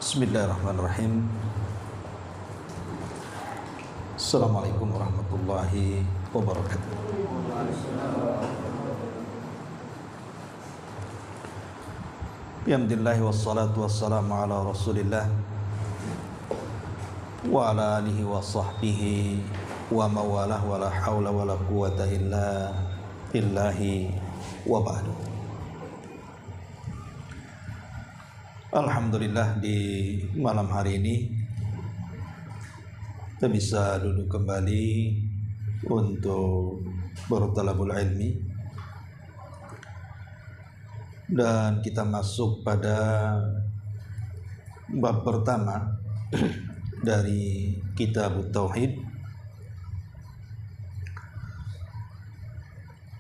Bismillahirrahmanirrahim. Assalamualaikum warahmatullahi wabarakatuh. Bihamdillahi wassalatu wassalamu ala rasulillah wa ala alihi wa sahbihi wa mawalah wa la hawla wa la quwata illa billahi wa ba'du. Alhamdulillah, di malam hari ini kita bisa duduk kembali untuk bertalabul ilmi, dan kita masuk pada bab pertama dari Kitab Tauhid,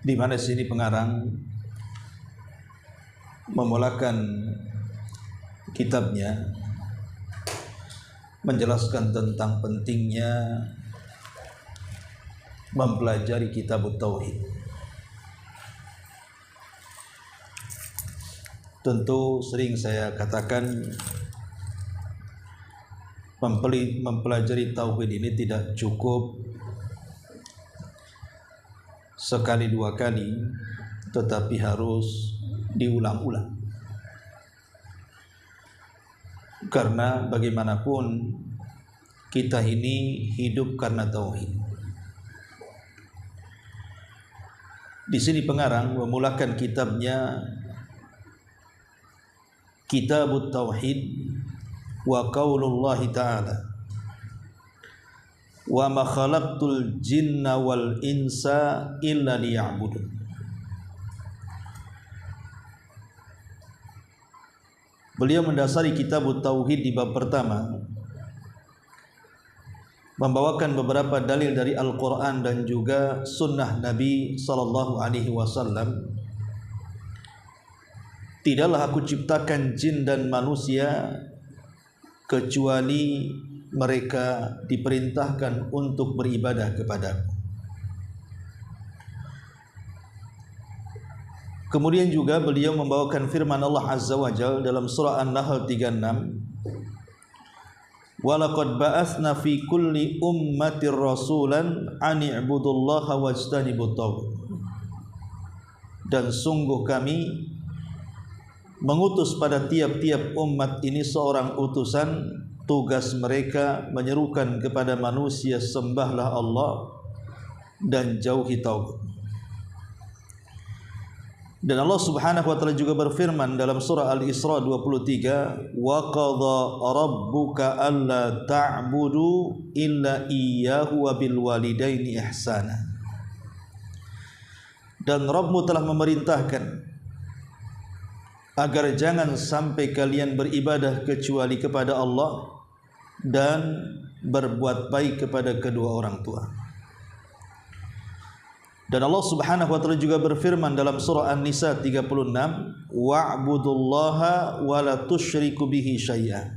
di mana sini pengarang memulakan kitabnya menjelaskan tentang pentingnya mempelajari Kitab Tauhid. Tentu sering saya katakan, mempelajari tauhid ini tidak cukup sekali dua kali, tetapi harus diulang-ulang. Karena bagaimanapun kita ini hidup karena tauhid. Di sini pengarang memulakan kitabnya Kitabut Tauhid wa qaulullahi ta'ala wa ma khalaqtul jinna wal insa illa liya'budun. Beliau mendasari Kitab Tauhid di bab pertama membawakan beberapa dalil dari Al-Quran dan juga sunnah Nabi Sallallahu Alaihi Wasallam. Tidaklah aku ciptakan jin dan manusia kecuali mereka diperintahkan untuk beribadah kepadaku. Kemudian juga beliau membawakan firman Allah Azza wa Jalla dalam surah An-Nahl 36, "Walaqad ba'atsna fi kulli ummatir rasulan an i'budullaha wajtanibut taghut." Dan sungguh kami mengutus pada tiap-tiap umat ini seorang utusan, tugas mereka menyerukan kepada manusia sembahlah Allah dan jauhi taghut. Dan Allah Subhanahu wa taala juga berfirman dalam surah Al-Isra 23, "Wa qadha rabbuka alla ta'budu illa iyyahu wa bil walidaini ihsana." Dan Rabbmu telah memerintahkan agar jangan sampai kalian beribadah kecuali kepada Allah dan berbuat baik kepada kedua orang tua. Dan Allah Subhanahu wa taala juga berfirman dalam surah An-Nisa 36, "Wa'budullaha wa la tusyriku bihi syai'a."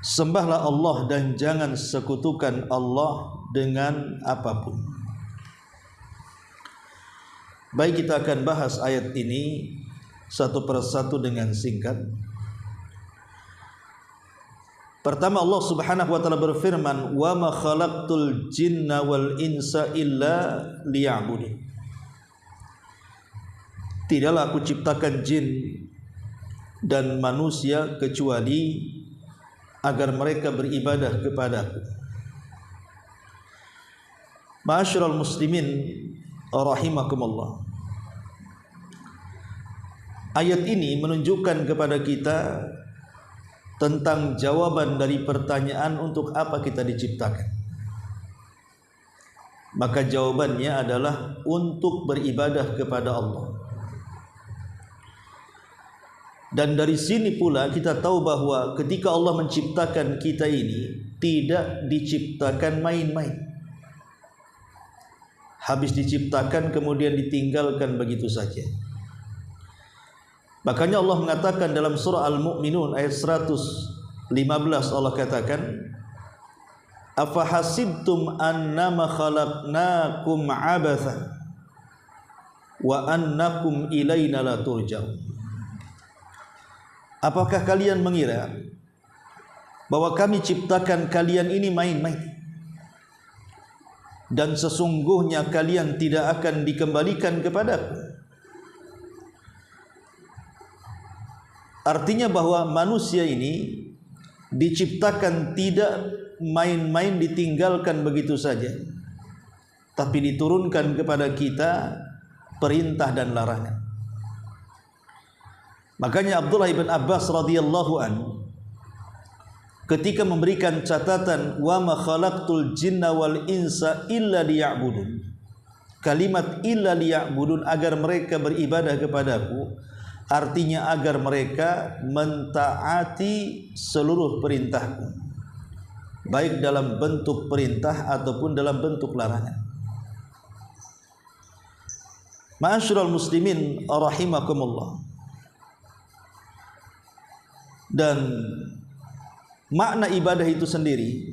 Sembahlah Allah dan jangan sekutukan Allah dengan apapun. Baik, kita akan bahas ayat ini satu persatu dengan singkat. Pertama, Allah Subhanahu wa taala berfirman, "Wa ma khalaqtul jinna wal insa illa liya'budun." Tidaklah aku ciptakan jin dan manusia kecuali agar mereka beribadah kepadaku. Ma'asyiral muslimin rahimakumullah. Ayat ini menunjukkan kepada kita tentang jawaban dari pertanyaan untuk apa kita diciptakan. Maka jawabannya adalah untuk beribadah kepada Allah. Dan dari sini pula kita tahu bahwa ketika Allah menciptakan kita ini tidak diciptakan main-main. Habis diciptakan kemudian ditinggalkan begitu saja. Makanya Allah mengatakan dalam surah Al-Mu'minun ayat 115, Allah katakan, "Afahasibtum annama khalaqnakum abathan wa annakum ilaina la turja'un." apakah kalian mengira bahwa kami ciptakan kalian ini main-main, dan sesungguhnya kalian tidak akan dikembalikan kepadaku? Artinya bahwa manusia ini diciptakan tidak main-main, ditinggalkan begitu saja, tapi diturunkan kepada kita perintah dan larangan. Makanya Abdullah ibn Abbas radhiyallahu anhu ketika memberikan catatan wa ma khalaqtul jinna wal insa illa liya'budun, kalimat illa liya'budun, agar mereka beribadah kepadaku, artinya agar mereka mentaati seluruh perintahku, baik dalam bentuk perintah ataupun dalam bentuk larangan. Ma'asyiral muslimin rahimakumullah. Dan makna ibadah itu sendiri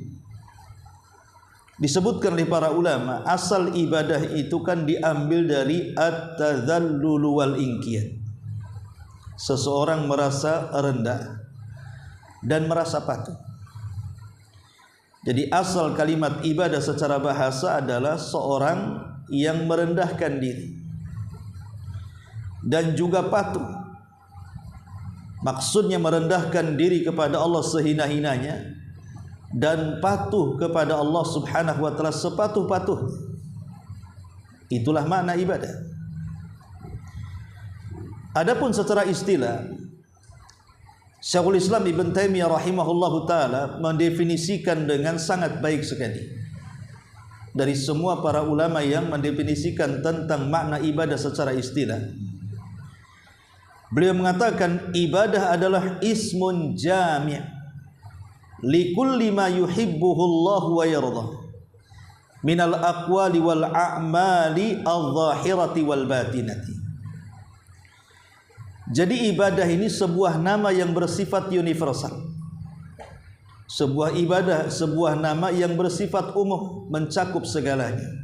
disebutkan oleh para ulama, asal ibadah itu kan diambil dari at-tadhallul wal inqiyad. Seseorang merasa rendah dan merasa patuh. Jadi asal kalimat ibadah secara bahasa adalah seorang yang merendahkan diri dan juga patuh. Maksudnya merendahkan diri kepada Allah sehina-hinanya dan patuh kepada Allah subhanahu wa ta'ala sepatuh-patuh. Itulah makna ibadah. Adapun secara istilah, Syekhul Islam Ibn Taimiyah rahimahullahu ta'ala mendefinisikan dengan sangat baik sekali. Dari semua para ulama yang mendefinisikan tentang makna ibadah secara istilah, beliau mengatakan ibadah adalah ismun jami' likulli ma yuhibbuhu Allah wa yardah minal aqwali wal a'mali adh-dhahirati wal batinati. Jadi ibadah ini sebuah nama yang bersifat universal. Sebuah ibadah, sebuah nama yang bersifat umum, mencakup segalanya,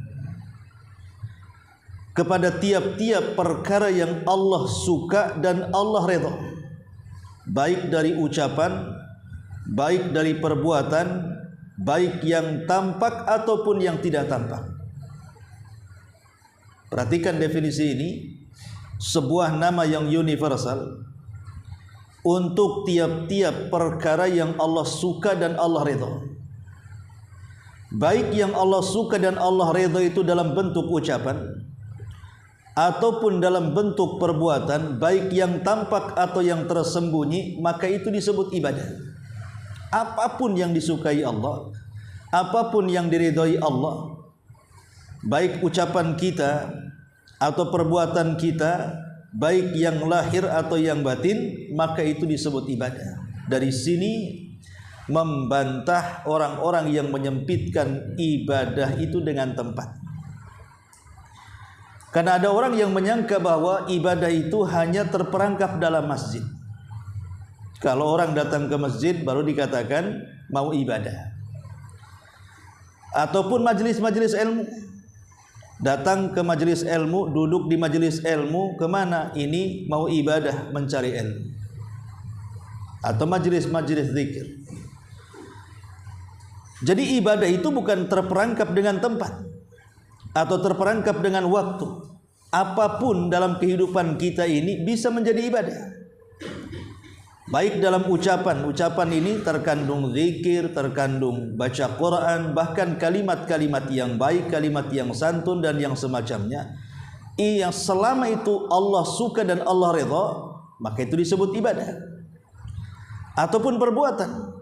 kepada tiap-tiap perkara yang Allah suka dan Allah redha, baik dari ucapan, baik dari perbuatan, baik yang tampak ataupun yang tidak tampak. Perhatikan definisi ini, sebuah nama yang universal untuk tiap-tiap perkara yang Allah suka dan Allah redha, baik yang Allah suka dan Allah redha itu dalam bentuk ucapan ataupun dalam bentuk perbuatan, baik yang tampak atau yang tersembunyi, maka itu disebut ibadah. Apapun yang disukai Allah, apapun yang diridhai Allah, baik ucapan kita atau perbuatan kita, baik yang lahir atau yang batin, maka itu disebut ibadah. Dari sini membantah orang-orang yang menyempitkan ibadah itu dengan tempat. Karena ada orang yang menyangka bahwa ibadah itu hanya terperangkap dalam masjid. Kalau orang datang ke masjid baru dikatakan mau ibadah. Ataupun majelis-majelis ilmu. Datang ke majelis ilmu, duduk di majelis ilmu, kemana? Ini mau ibadah, mencari ilmu. Atau majelis-majelis zikir. Jadi ibadah itu bukan terperangkap dengan tempat atau terperangkap dengan waktu. Apapun dalam kehidupan kita ini bisa menjadi ibadah. Baik dalam ucapan, ucapan ini terkandung zikir, terkandung baca Quran, bahkan kalimat-kalimat yang baik, kalimat yang santun dan yang semacamnya. Yang selama itu Allah suka dan Allah redha, maka itu disebut ibadah. Ataupun perbuatan.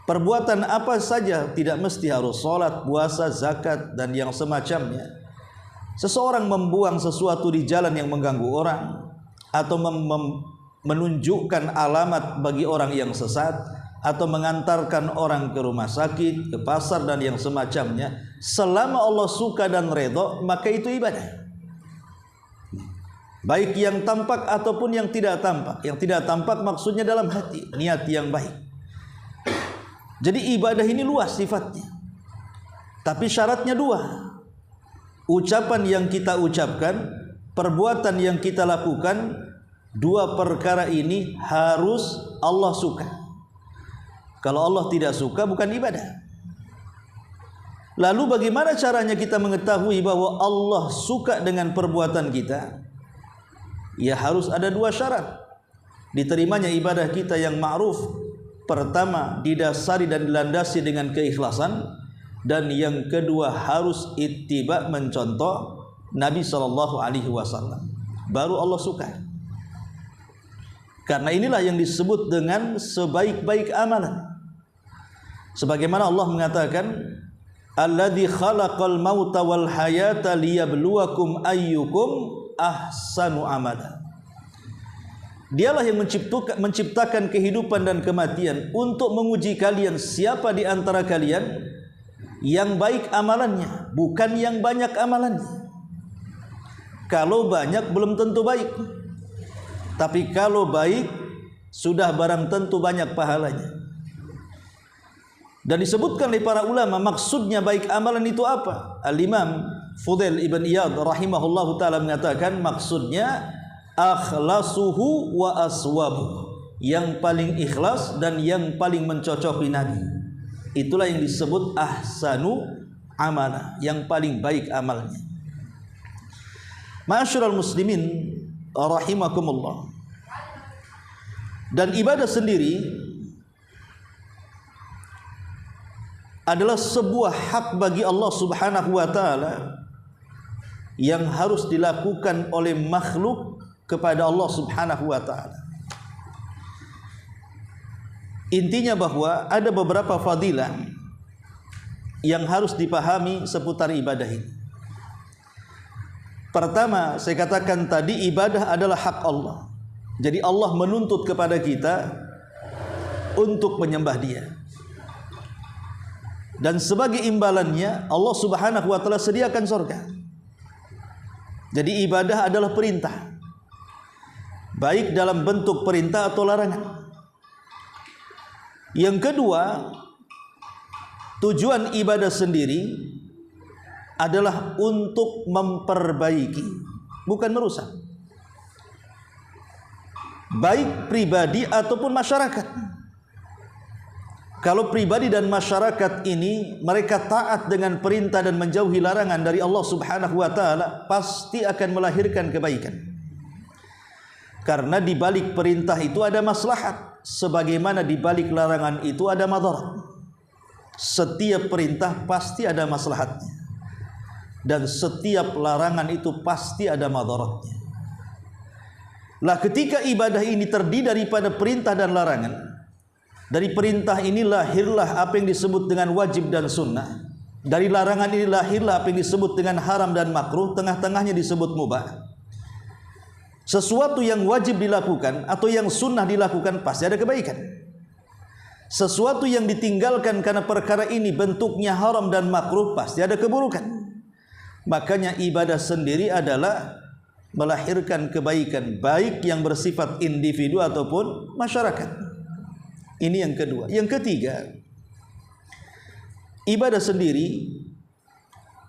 Perbuatan apa saja, tidak mesti harus salat, puasa, zakat dan yang semacamnya. Seseorang membuang sesuatu di jalan yang mengganggu orang, atau menunjukkan alamat bagi orang yang sesat, atau mengantarkan orang ke rumah sakit, ke pasar dan yang semacamnya, selama Allah suka dan redha, maka itu ibadah. Baik yang tampak ataupun yang tidak tampak. Yang tidak tampak maksudnya dalam hati, niat yang baik. Jadi ibadah ini luas sifatnya, tapi syaratnya dua. Ucapan yang kita ucapkan, perbuatan yang kita lakukan, Dua perkara ini harus Allah suka. Kalau Allah tidak suka, bukan ibadah. Lalu bagaimana caranya kita mengetahui bahwa Allah suka dengan perbuatan kita? Ya harus ada dua syarat diterimanya ibadah kita yang ma'ruf. Pertama, didasari dan dilandasi dengan keikhlasan, dan yang kedua harus ittiba, mencontoh Nabi SAW. Baru Allah suka. Karena inilah yang disebut dengan sebaik-baik amalan. Sebagaimana Allah mengatakan, alladzi khalaqal mauta wal hayata liyabluwakum ayyukum ahsanu amala. Dialah yang menciptakan kehidupan dan kematian untuk menguji kalian, siapa di antara kalian yang baik amalannya, bukan yang banyak amalannya. Kalau banyak belum tentu baik, tapi kalau baik sudah barang tentu banyak pahalanya. Dan disebutkan oleh para ulama maksudnya baik amalan itu apa. Al-Imam Fudail ibn Iyad rahimahullahu ta'ala mengatakan maksudnya akhlasuhu wa aswabu, yang paling ikhlas dan yang paling mencocoki Nabi. Itulah yang disebut ahsanu amala, yang paling baik amalnya. Ma'asyiral muslimin rahimakumullah. Dan ibadah sendiri adalah sebuah hak bagi Allah Subhanahu wa taala yang harus dilakukan oleh makhluk kepada Allah Subhanahu wa taala. Intinya bahwa ada beberapa fadilah yang harus dipahami seputar ibadah ini. Pertama, saya katakan tadi ibadah adalah hak Allah. Jadi Allah menuntut kepada kita untuk menyembah Dia. Dan sebagai imbalannya Allah Subhanahu wa taala sediakan surga. Jadi ibadah adalah perintah, baik dalam bentuk perintah atau larangan. Yang kedua, tujuan ibadah sendiri adalah untuk memperbaiki, bukan merusak, baik pribadi ataupun masyarakat. Kalau pribadi dan masyarakat ini mereka taat dengan perintah dan menjauhi larangan dari Allah Subhanahu wa taala, pasti akan melahirkan kebaikan. Karena di balik perintah itu ada maslahat, sebagaimana di balik larangan itu ada madarat. Setiap perintah pasti ada maslahatnya, dan setiap larangan itu pasti ada madaratnya. Lah ketika ibadah ini terdiri daripada perintah dan larangan, dari perintah ini lahirlah apa yang disebut dengan wajib dan sunnah. Dari larangan ini lahirlah apa yang disebut dengan haram dan makruh, tengah-tengahnya disebut mubah. Sesuatu yang wajib dilakukan atau yang sunnah dilakukan pasti ada kebaikan. Sesuatu yang ditinggalkan karena perkara ini bentuknya haram dan makruh pasti ada keburukan. Makanya ibadah sendiri adalah melahirkan kebaikan, baik yang bersifat individu ataupun masyarakat. Ini yang kedua. Yang ketiga, ibadah sendiri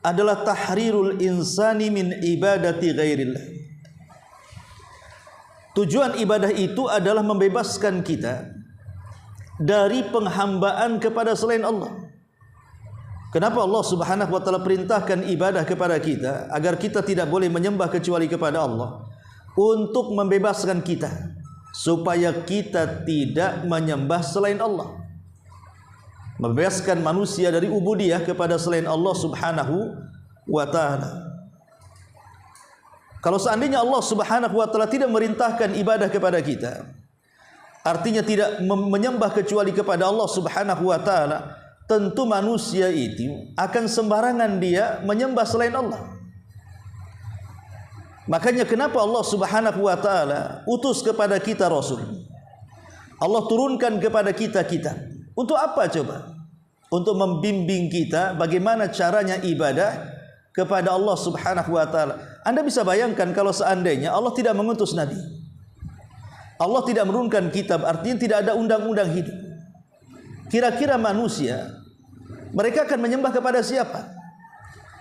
adalah tahrirul insani min ibadati ghairillah. Tujuan ibadah itu adalah membebaskan kita dari penghambaan kepada selain Allah. Kenapa Allah Subhanahu wa taala perintahkan ibadah kepada kita? Agar kita tidak boleh menyembah kecuali kepada Allah, untuk membebaskan kita supaya kita tidak menyembah selain Allah, membebaskan manusia dari ubudiyah kepada selain Allah Subhanahu wa taala. Kalau seandainya Allah Subhanahu wa taala tidak merintahkan ibadah kepada kita, artinya tidak menyembah kecuali kepada Allah Subhanahu wa taala, tentu manusia itu akan sembarangan dia menyembah selain Allah. Makanya kenapa Allah Subhanahu wa taala utus kepada kita Rasul, Allah turunkan kepada kita kitab. Untuk apa coba? Untuk membimbing kita bagaimana caranya ibadah kepada Allah Subhanahu wa taala. Anda bisa bayangkan kalau seandainya Allah tidak mengutus Nabi, Allah tidak menurunkan kitab, artinya tidak ada undang-undang hidup. Kira-kira manusia mereka akan menyembah kepada siapa?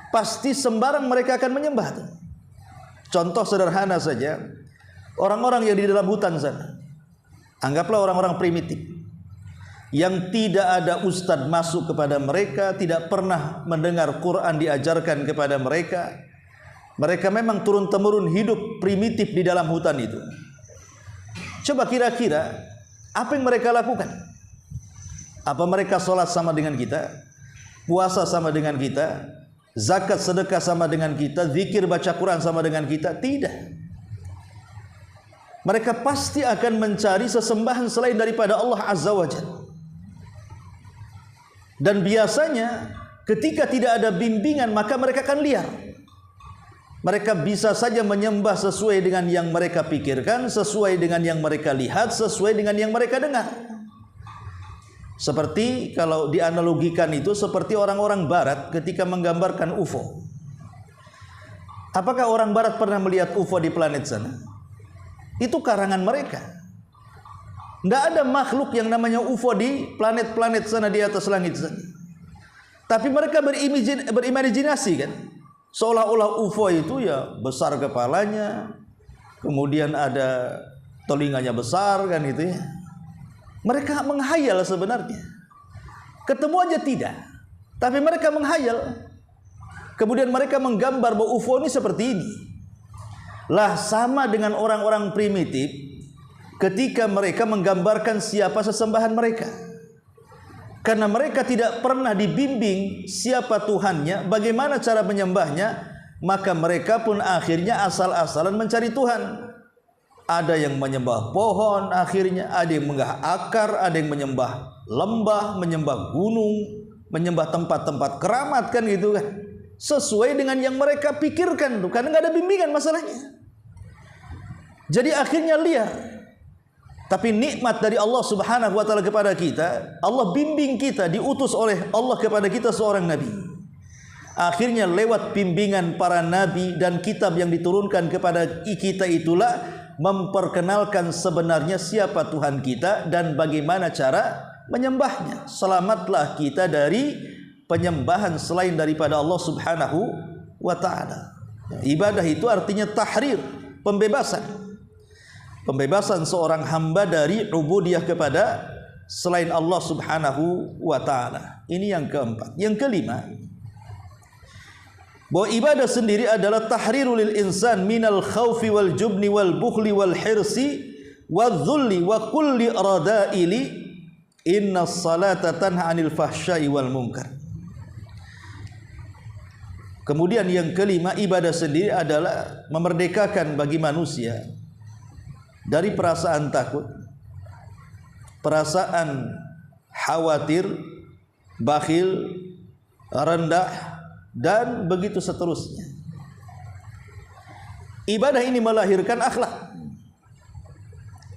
Pasti sembarang mereka akan menyembah. Contoh sederhana saja, Orang-orang yang di dalam hutan sana, anggaplah orang-orang primitif yang tidak ada ustadz masuk kepada mereka, tidak pernah mendengar Quran diajarkan kepada mereka. Mereka memang turun-temurun hidup primitif di dalam hutan itu. Coba kira-kira apa yang mereka lakukan? Apa mereka sholat sama dengan kita? Puasa sama dengan kita? Zakat sedekah sama dengan kita? Zikir baca Quran sama dengan kita? Tidak. Mereka pasti akan mencari sesembahan selain daripada Allah Azza wa Jalla. Dan biasanya ketika tidak ada bimbingan maka mereka akan liar. Mereka bisa saja menyembah sesuai dengan yang mereka pikirkan, sesuai dengan yang mereka lihat, sesuai dengan yang mereka dengar. Seperti kalau dianalogikan itu seperti orang-orang barat ketika menggambarkan UFO. Apakah orang barat pernah melihat UFO di planet sana? Itu karangan mereka. Tidak ada makhluk yang namanya UFO di planet-planet sana di atas langit sana. Tapi mereka berimajinasi kan, seolah-olah UFO itu ya besar kepalanya, kemudian ada telinganya besar kan gitu ya. Mereka menghayal sebenarnya. Ketemu aja tidak, tapi mereka menghayal. Kemudian mereka menggambar bahwa UFO ini seperti ini. Lah sama dengan orang-orang primitif ketika mereka menggambarkan siapa sesembahan mereka. Karena mereka tidak pernah dibimbing siapa Tuhannya, bagaimana cara menyembahnya, maka mereka pun akhirnya asal-asalan mencari Tuhan. Ada yang menyembah pohon akhirnya, ada yang menggah akar, ada yang menyembah lembah, menyembah gunung, menyembah tempat-tempat keramat kan gitu kan. Sesuai dengan yang mereka pikirkan tuh, karena nggak ada bimbingan masalahnya. Jadi akhirnya liar. Tapi nikmat dari Allah Subhanahu wa taala kepada kita, Allah bimbing kita, diutus oleh Allah kepada kita seorang nabi. Akhirnya lewat bimbingan para nabi dan kitab yang diturunkan kepada kita itulah memperkenalkan sebenarnya siapa Tuhan kita dan bagaimana cara menyembahnya. Selamatlah kita dari penyembahan selain daripada Allah Subhanahu wa taala. Ibadah itu artinya tahrir, pembebasan. Pembebasan seorang hamba dari ubudiyah kepada selain Allah Subhanahu wa taala. Ini yang keempat. Yang kelima, bahwa ibadah sendiri adalah tahrirul lil insan minal khaufi wal jubni wal bukhli wal hirsi wadh-dhulli wa kulli radaili innas salata tanha 'anil fahsya'i wal munkar. Kemudian yang kelima, ibadah sendiri adalah memerdekakan bagi manusia dari perasaan takut, perasaan khawatir, bakhil, rendah, dan begitu seterusnya. Ibadah ini melahirkan akhlak.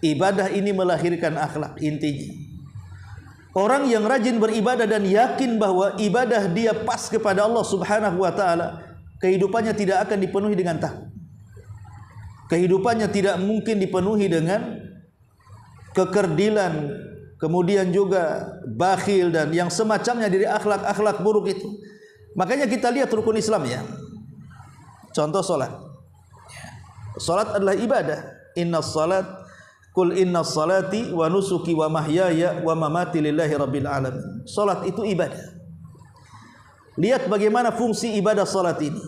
Ibadah ini melahirkan akhlak intinya. Orang yang rajin beribadah dan yakin bahwa ibadah dia pas kepada Allah Subhanahu wa taala, kehidupannya tidak akan dipenuhi dengan takut. Kehidupannya tidak mungkin dipenuhi dengan kekerdilan, kemudian juga bakhil dan yang semacamnya dari akhlak-akhlak buruk itu. Makanya kita lihat rukun Islam ya. Contoh salat. Salat adalah ibadah. Innas salat, qul innas salati wa nusuki wa mahyaya wa mamati lillahi rabbil alamin. Salat itu ibadah. Lihat bagaimana fungsi ibadah salat ini.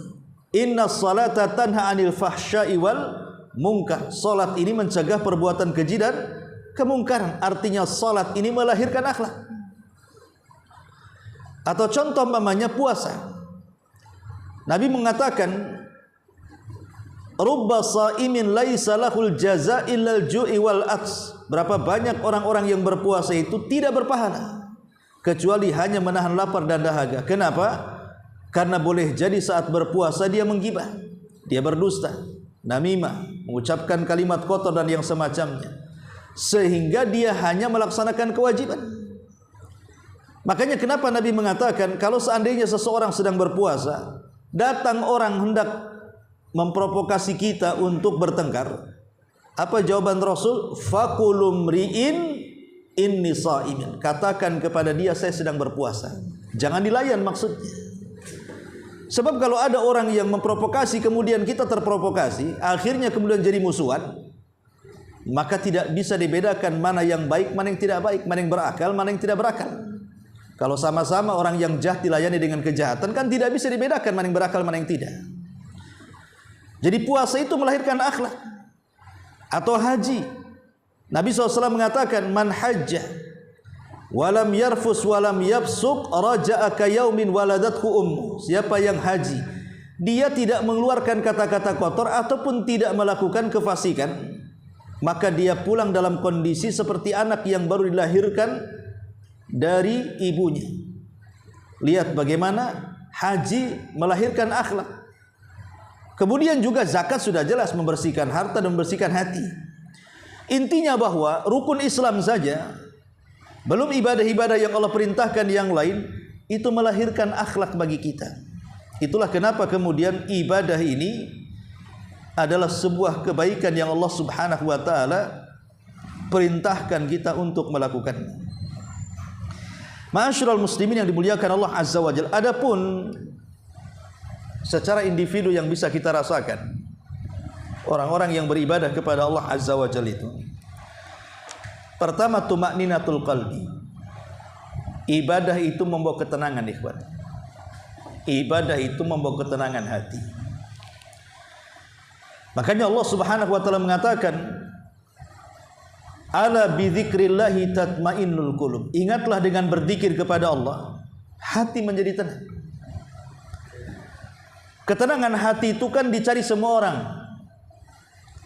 Innas salata tanha 'anil fahsya'i wal munkar. Salat ini mencegah perbuatan keji dan kemungkaran. Artinya salat ini melahirkan akhlak. Atau contoh umpamanya puasa. Nabi mengatakan, rubba shaimin laisa lahul jaza illal ju'i wal ats. Berapa banyak orang-orang yang berpuasa itu tidak berpahala kecuali hanya menahan lapar dan dahaga. Kenapa? Karena boleh jadi saat berpuasa dia menggibah, dia berdusta, namimah, mengucapkan kalimat kotor dan yang semacamnya, sehingga dia hanya melaksanakan kewajiban. Makanya kenapa Nabi mengatakan kalau seandainya seseorang sedang berpuasa, datang orang hendak memprovokasi kita untuk bertengkar, apa jawaban Rasul? Faqulum ri'in inni sha'imin. Katakan kepada dia saya sedang berpuasa. Jangan dilayan maksudnya. Sebab kalau ada orang yang memprovokasi kemudian kita terprovokasi, akhirnya kemudian jadi musuhan, maka tidak bisa dibedakan mana yang baik, mana yang tidak baik, mana yang berakal, mana yang tidak berakal. Kalau sama-sama orang yang jahat dilayani dengan kejahatan, kan tidak bisa dibedakan mana yang berakal, mana yang tidak. Jadi puasa itu melahirkan akhlak. Atau haji, Nabi SAW mengatakan, man hajjah walam yarfus walam yafsuk raja'a ka yaumin waladathu ummu. Siapa yang haji, dia tidak mengeluarkan kata-kata kotor ataupun tidak melakukan kefasikan, maka dia pulang dalam kondisi seperti anak yang baru dilahirkan dari ibunya. Lihat bagaimana haji melahirkan akhlak. Kemudian juga zakat sudah jelas membersihkan harta dan membersihkan hati. Intinya bahwa rukun Islam saja, belum ibadah-ibadah yang Allah perintahkan yang lain, itu melahirkan akhlak bagi kita. Itulah kenapa kemudian ibadah ini adalah sebuah kebaikan yang Allah Subhanahu wa taala perintahkan kita untuk melakukannya. Ma'asyiral muslimin yang dimuliakan Allah Azza wa Jalla, adapun secara individu yang bisa kita rasakan orang-orang yang beribadah kepada Allah Azza wa Jalla itu, pertama, tumakninatul qalbi. Ibadah itu membawa ketenangan, ikhwan. Ibadah itu membawa ketenangan hati. Makanya Allah Subhanahu wa taala mengatakan, ala bidzikrillahi tatmainnul qulub. Ingatlah dengan berzikir kepada Allah, hati menjadi tenang. Ketenangan hati itu kan dicari semua orang,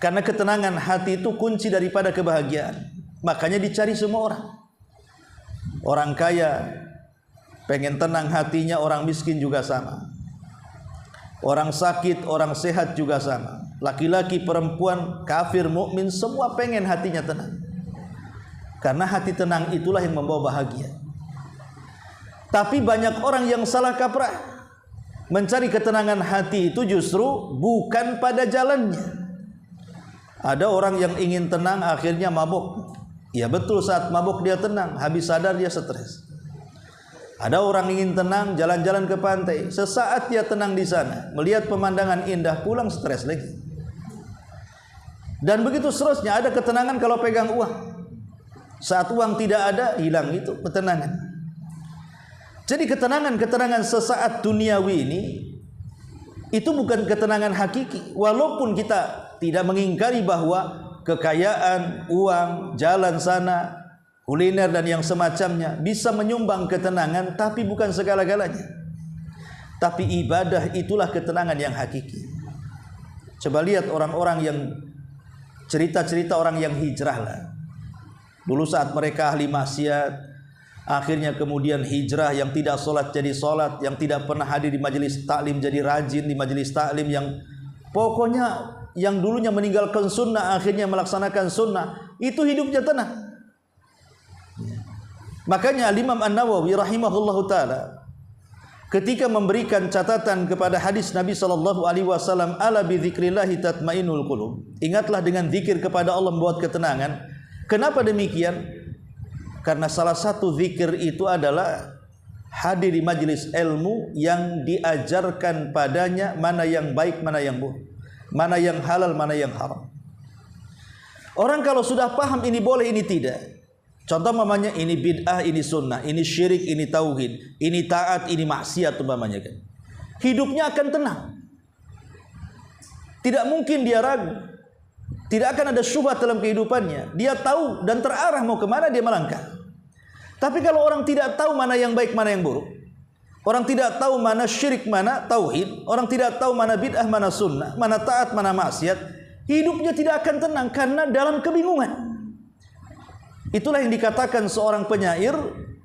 karena ketenangan hati itu kunci daripada kebahagiaan. Makanya dicari semua orang. Orang kaya pengen tenang hatinya, orang miskin juga sama. Orang sakit, orang sehat juga sama. Laki-laki, perempuan, kafir, mukmin, semua pengen hatinya tenang. Karena hati tenang itulah yang membawa bahagia. Tapi banyak orang yang salah kaprah. Mencari ketenangan hati itu justru bukan pada jalannya. Ada orang yang ingin tenang akhirnya mabuk. Ya betul, saat mabuk dia tenang, habis sadar dia stres. Ada orang ingin tenang, jalan-jalan ke pantai, sesaat dia tenang di sana, melihat pemandangan indah, pulang stres lagi. Dan begitu seterusnya. Ada ketenangan kalau pegang uang, saat uang tidak ada, hilang itu ketenangan. Jadi ketenangan sesaat duniawi ini itu bukan ketenangan hakiki. Walaupun kita tidak mengingkari bahwa kekayaan, uang, jalan sana, kuliner dan yang semacamnya bisa menyumbang ketenangan, tapi bukan segala-galanya. Tapi ibadah itulah ketenangan yang hakiki. Coba lihat orang-orang yang cerita-cerita orang yang hijrah lah. Dulu saat mereka ahli maksiat, akhirnya kemudian hijrah, yang tidak sholat jadi sholat, yang tidak pernah hadir di majelis taklim jadi rajin di majelis taklim, yang pokoknya yang dulunya meninggalkan sunnah akhirnya melaksanakan sunnah, itu hidupnya tenang. Makanya Imam An-Nawawi rahimahullahu taala ketika memberikan catatan kepada hadis Nabi sallallahu alaihi wasallam, ala bi dzikrillah tatmainnul qulub, ingatlah dengan zikir kepada Allah membuat ketenangan. Kenapa demikian? Karena salah satu zikir itu adalah hadir di majelis ilmu yang diajarkan padanya mana yang baik, mana yang buruk, mana yang halal, mana yang haram. Orang kalau sudah paham ini boleh, ini tidak. Contoh mamanya ini bid'ah, ini sunnah, ini syirik, ini tauhid, ini taat, ini maksiat umpamanya kan. Hidupnya akan tenang. Tidak mungkin dia ragu. Tidak akan ada syubhat dalam kehidupannya. Dia tahu dan terarah mau kemana dia melangkah. Tapi kalau orang tidak tahu mana yang baik, mana yang buruk, orang tidak tahu mana syirik, mana tauhid, orang tidak tahu mana bid'ah, mana sunnah, mana taat, mana maksiat, hidupnya tidak akan tenang karena dalam kebingungan. Itulah yang dikatakan seorang penyair,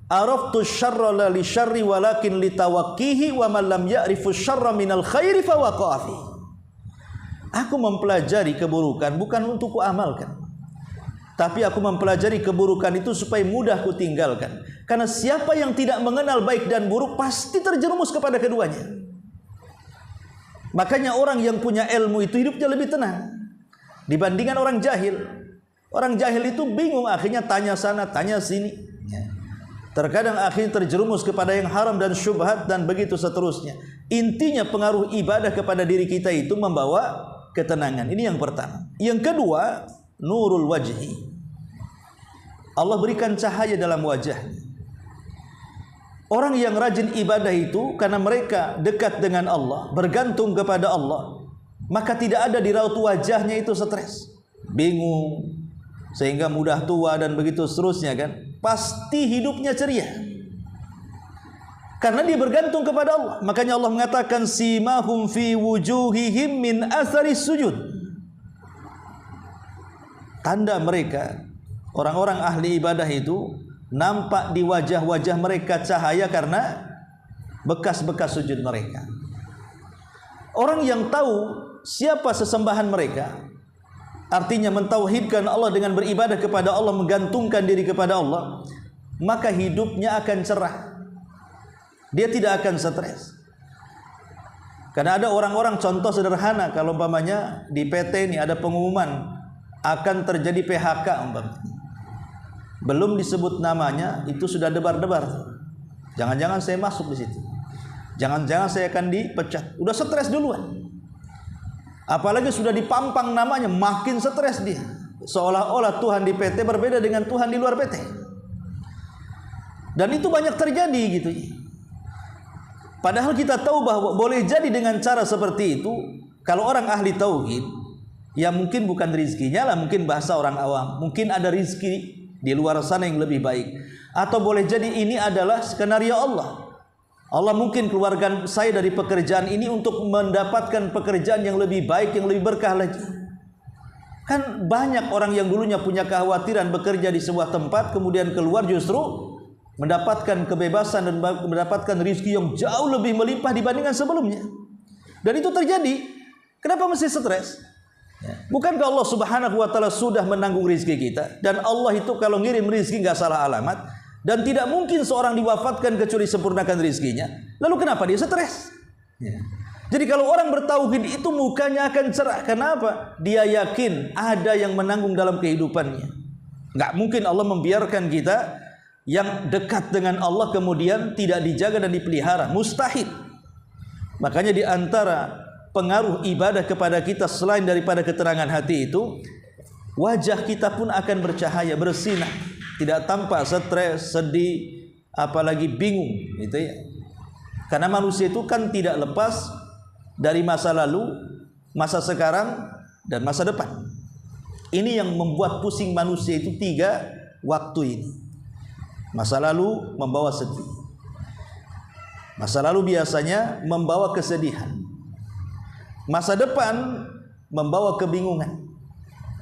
araftu syarra la li syarri walakin li tawaqqihi wa man lam ya'rifu syarra minal khairi fa waqa'a fi. Aku mempelajari keburukan bukan untuk kuamalkan, tapi aku mempelajari keburukan itu supaya mudah kutinggalkan. Karena siapa yang tidak mengenal baik dan buruk pasti terjerumus kepada keduanya. Makanya orang yang punya ilmu itu hidupnya lebih tenang dibandingkan orang jahil. Orang jahil itu bingung, akhirnya tanya sana, tanya sini. Terkadang akhirnya terjerumus kepada yang haram dan syubhat dan begitu seterusnya. Intinya pengaruh ibadah kepada diri kita itu membawa ketenangan. Ini yang pertama. Yang kedua, nurul wajhi. Allah berikan cahaya dalam wajahnya. Orang yang rajin ibadah itu karena mereka dekat dengan Allah, bergantung kepada Allah, maka tidak ada di raut wajahnya itu stres, bingung, sehingga mudah tua dan begitu seterusnya kan. Pasti hidupnya ceria. Karena dia bergantung kepada Allah. Makanya Allah mengatakan simahum fi wujuhihim min atharis sujud. Tanda mereka, orang-orang ahli ibadah itu, nampak di wajah-wajah mereka cahaya karena bekas-bekas sujud mereka. Orang yang tahu siapa sesembahan mereka, artinya mentauhidkan Allah dengan beribadah kepada Allah, menggantungkan diri kepada Allah, maka hidupnya akan cerah. Dia tidak akan stres. Karena ada orang-orang, contoh sederhana, kalau umpamanya di PT ini ada pengumuman akan terjadi PHK umpamanya, belum disebut namanya, itu sudah debar-debar. Jangan-jangan saya masuk di situ. Jangan-jangan saya akan dipecat. Udah stres duluan. Apalagi sudah dipampang namanya, makin stres dia. Seolah-olah Tuhan di PT berbeda dengan Tuhan di luar PT. Dan itu banyak terjadi gitu. Padahal kita tahu bahwa boleh jadi dengan cara seperti itu. Kalau orang ahli tauhid, ya mungkin bukan rizkinya lah, mungkin bahasa orang awam, mungkin ada rizki di luar sana yang lebih baik. Atau boleh jadi ini adalah skenario Allah. Allah mungkin keluarkan saya dari pekerjaan ini untuk mendapatkan pekerjaan yang lebih baik, yang lebih berkah lagi. Kan banyak orang yang dulunya punya kekhawatiran bekerja di sebuah tempat, kemudian keluar justru mendapatkan kebebasan dan mendapatkan rezeki yang jauh lebih melimpah dibandingkan sebelumnya. Dan itu terjadi. Kenapa mesti stres? Bukankah Allah Subhanahu wa taala sudah menanggung rezeki kita? Dan Allah itu kalau ngirim rezeki enggak salah alamat, dan tidak mungkin seorang diwafatkan kecuali sempurnakan rezekinya. Lalu kenapa dia stres? Jadi kalau orang bertauhid itu mukanya akan cerah. Kenapa? Dia yakin ada yang menanggung dalam kehidupannya. Enggak mungkin Allah membiarkan kita yang dekat dengan Allah kemudian tidak dijaga dan dipelihara. Mustahil. Makanya di antara pengaruh ibadah kepada kita selain daripada keterangan hati itu, wajah kita pun akan bercahaya, bersinar, tidak tampak stres, sedih, apalagi bingung gitu ya. Karena manusia itu kan tidak lepas dari masa lalu, masa sekarang, dan masa depan. Ini yang membuat pusing manusia itu 3 waktu ini. Masa lalu membawa sedih. Masa lalu biasanya membawa kesedihan. Masa depan membawa kebingungan.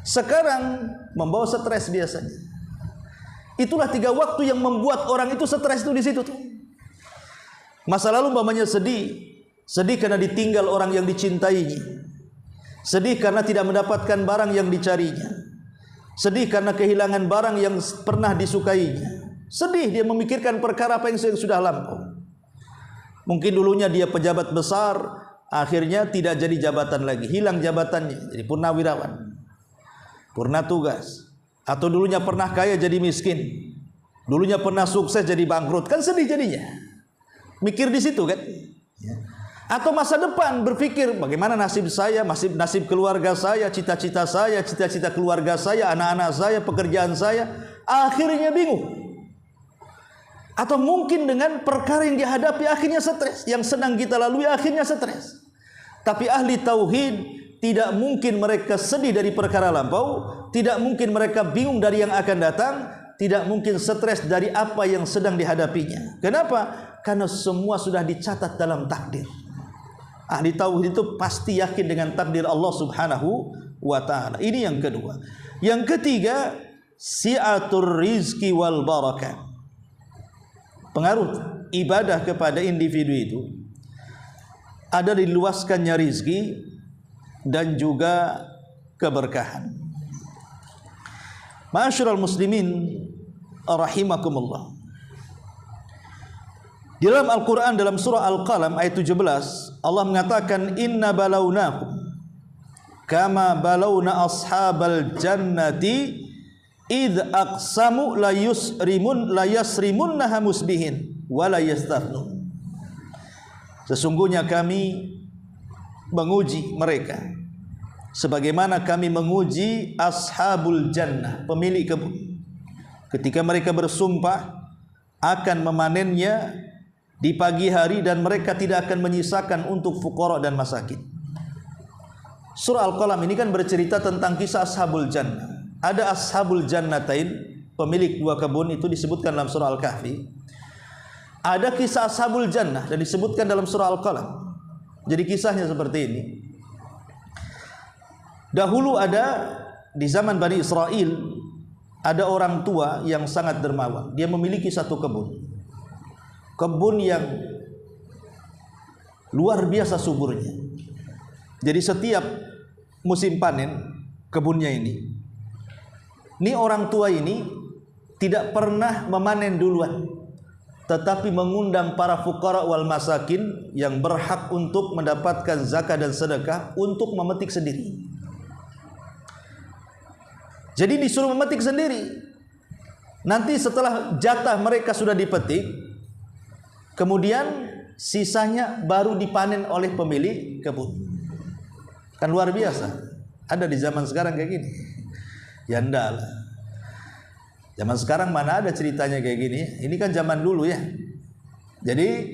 Sekarang membawa stres biasanya. Itulah 3 waktu yang membuat orang itu stres itu di situ tuh. Masa lalu umpamanya sedih. Sedih karena ditinggal orang yang dicintainya. Sedih karena tidak mendapatkan barang yang dicarinya. Sedih karena kehilangan barang yang pernah disukainya. Sedih dia memikirkan perkara apa yang sudah lampau. Mungkin dulunya dia pejabat besar, akhirnya tidak jadi jabatan lagi, hilang jabatannya, jadi purnawirawan, purna tugas. Atau dulunya pernah kaya jadi miskin, dulunya pernah sukses jadi bangkrut, kan sedih jadinya. Mikir di situ kan. Atau masa depan berpikir bagaimana nasib saya, nasib keluarga saya, cita-cita saya, cita-cita keluarga saya, anak-anak saya, pekerjaan saya, akhirnya bingung. Atau mungkin dengan perkara yang dihadapi akhirnya stres, yang sedang kita lalui akhirnya stres. Tapi ahli tauhid tidak mungkin mereka sedih dari perkara lampau, tidak mungkin mereka bingung dari yang akan datang, tidak mungkin stres dari apa yang sedang dihadapinya. Kenapa? Karena semua sudah dicatat dalam takdir. Ahli tauhid itu pasti yakin dengan takdir Allah Subhanahu wa taala. Ini yang kedua. Yang ketiga, si'atur rizki wal barakah. Pengaruh ibadah kepada individu itu ada diluaskannya rizki dan juga keberkahan. Ma'asyiral muslimin rahimakumullah. Di dalam Al-Quran dalam surah Al-Qalam ayat 17 Allah mengatakan inna balawnakum kama balawna ashabal jannati idh aqsamu la yasrimunnaha musbihin wa la yastathnun. Sesungguhnya kami menguji mereka sebagaimana kami menguji ashabul jannah, pemilik kebun, ketika mereka bersumpah akan memanennya di pagi hari dan mereka tidak akan menyisakan untuk fuqara dan masakin. Surah Al-Qalam ini kan bercerita tentang kisah ashabul jannah. Ada ashabul jannatain, pemilik dua kebun, itu disebutkan dalam surah Al-Kahfi. Ada kisah ashabul jannah dan disebutkan dalam surah Al-Qalam. Jadi kisahnya seperti ini. Dahulu ada di zaman Bani Israel, ada orang tua yang sangat dermawan. Dia memiliki satu kebun. Kebun yang luar biasa suburnya. Jadi setiap musim panen kebunnya ini orang tua ini tidak pernah memanen duluan, tetapi mengundang para fuqara wal masakin yang berhak untuk mendapatkan zakat dan sedekah untuk memetik sendiri. Jadi disuruh memetik sendiri. Nanti setelah jatah mereka sudah dipetik, kemudian sisanya baru dipanen oleh pemilik kebun. Kan luar biasa. Ada di zaman sekarang kayak gini? Ya enggak lah. Zaman sekarang mana ada ceritanya kayak gini? Ini kan zaman dulu ya. Jadi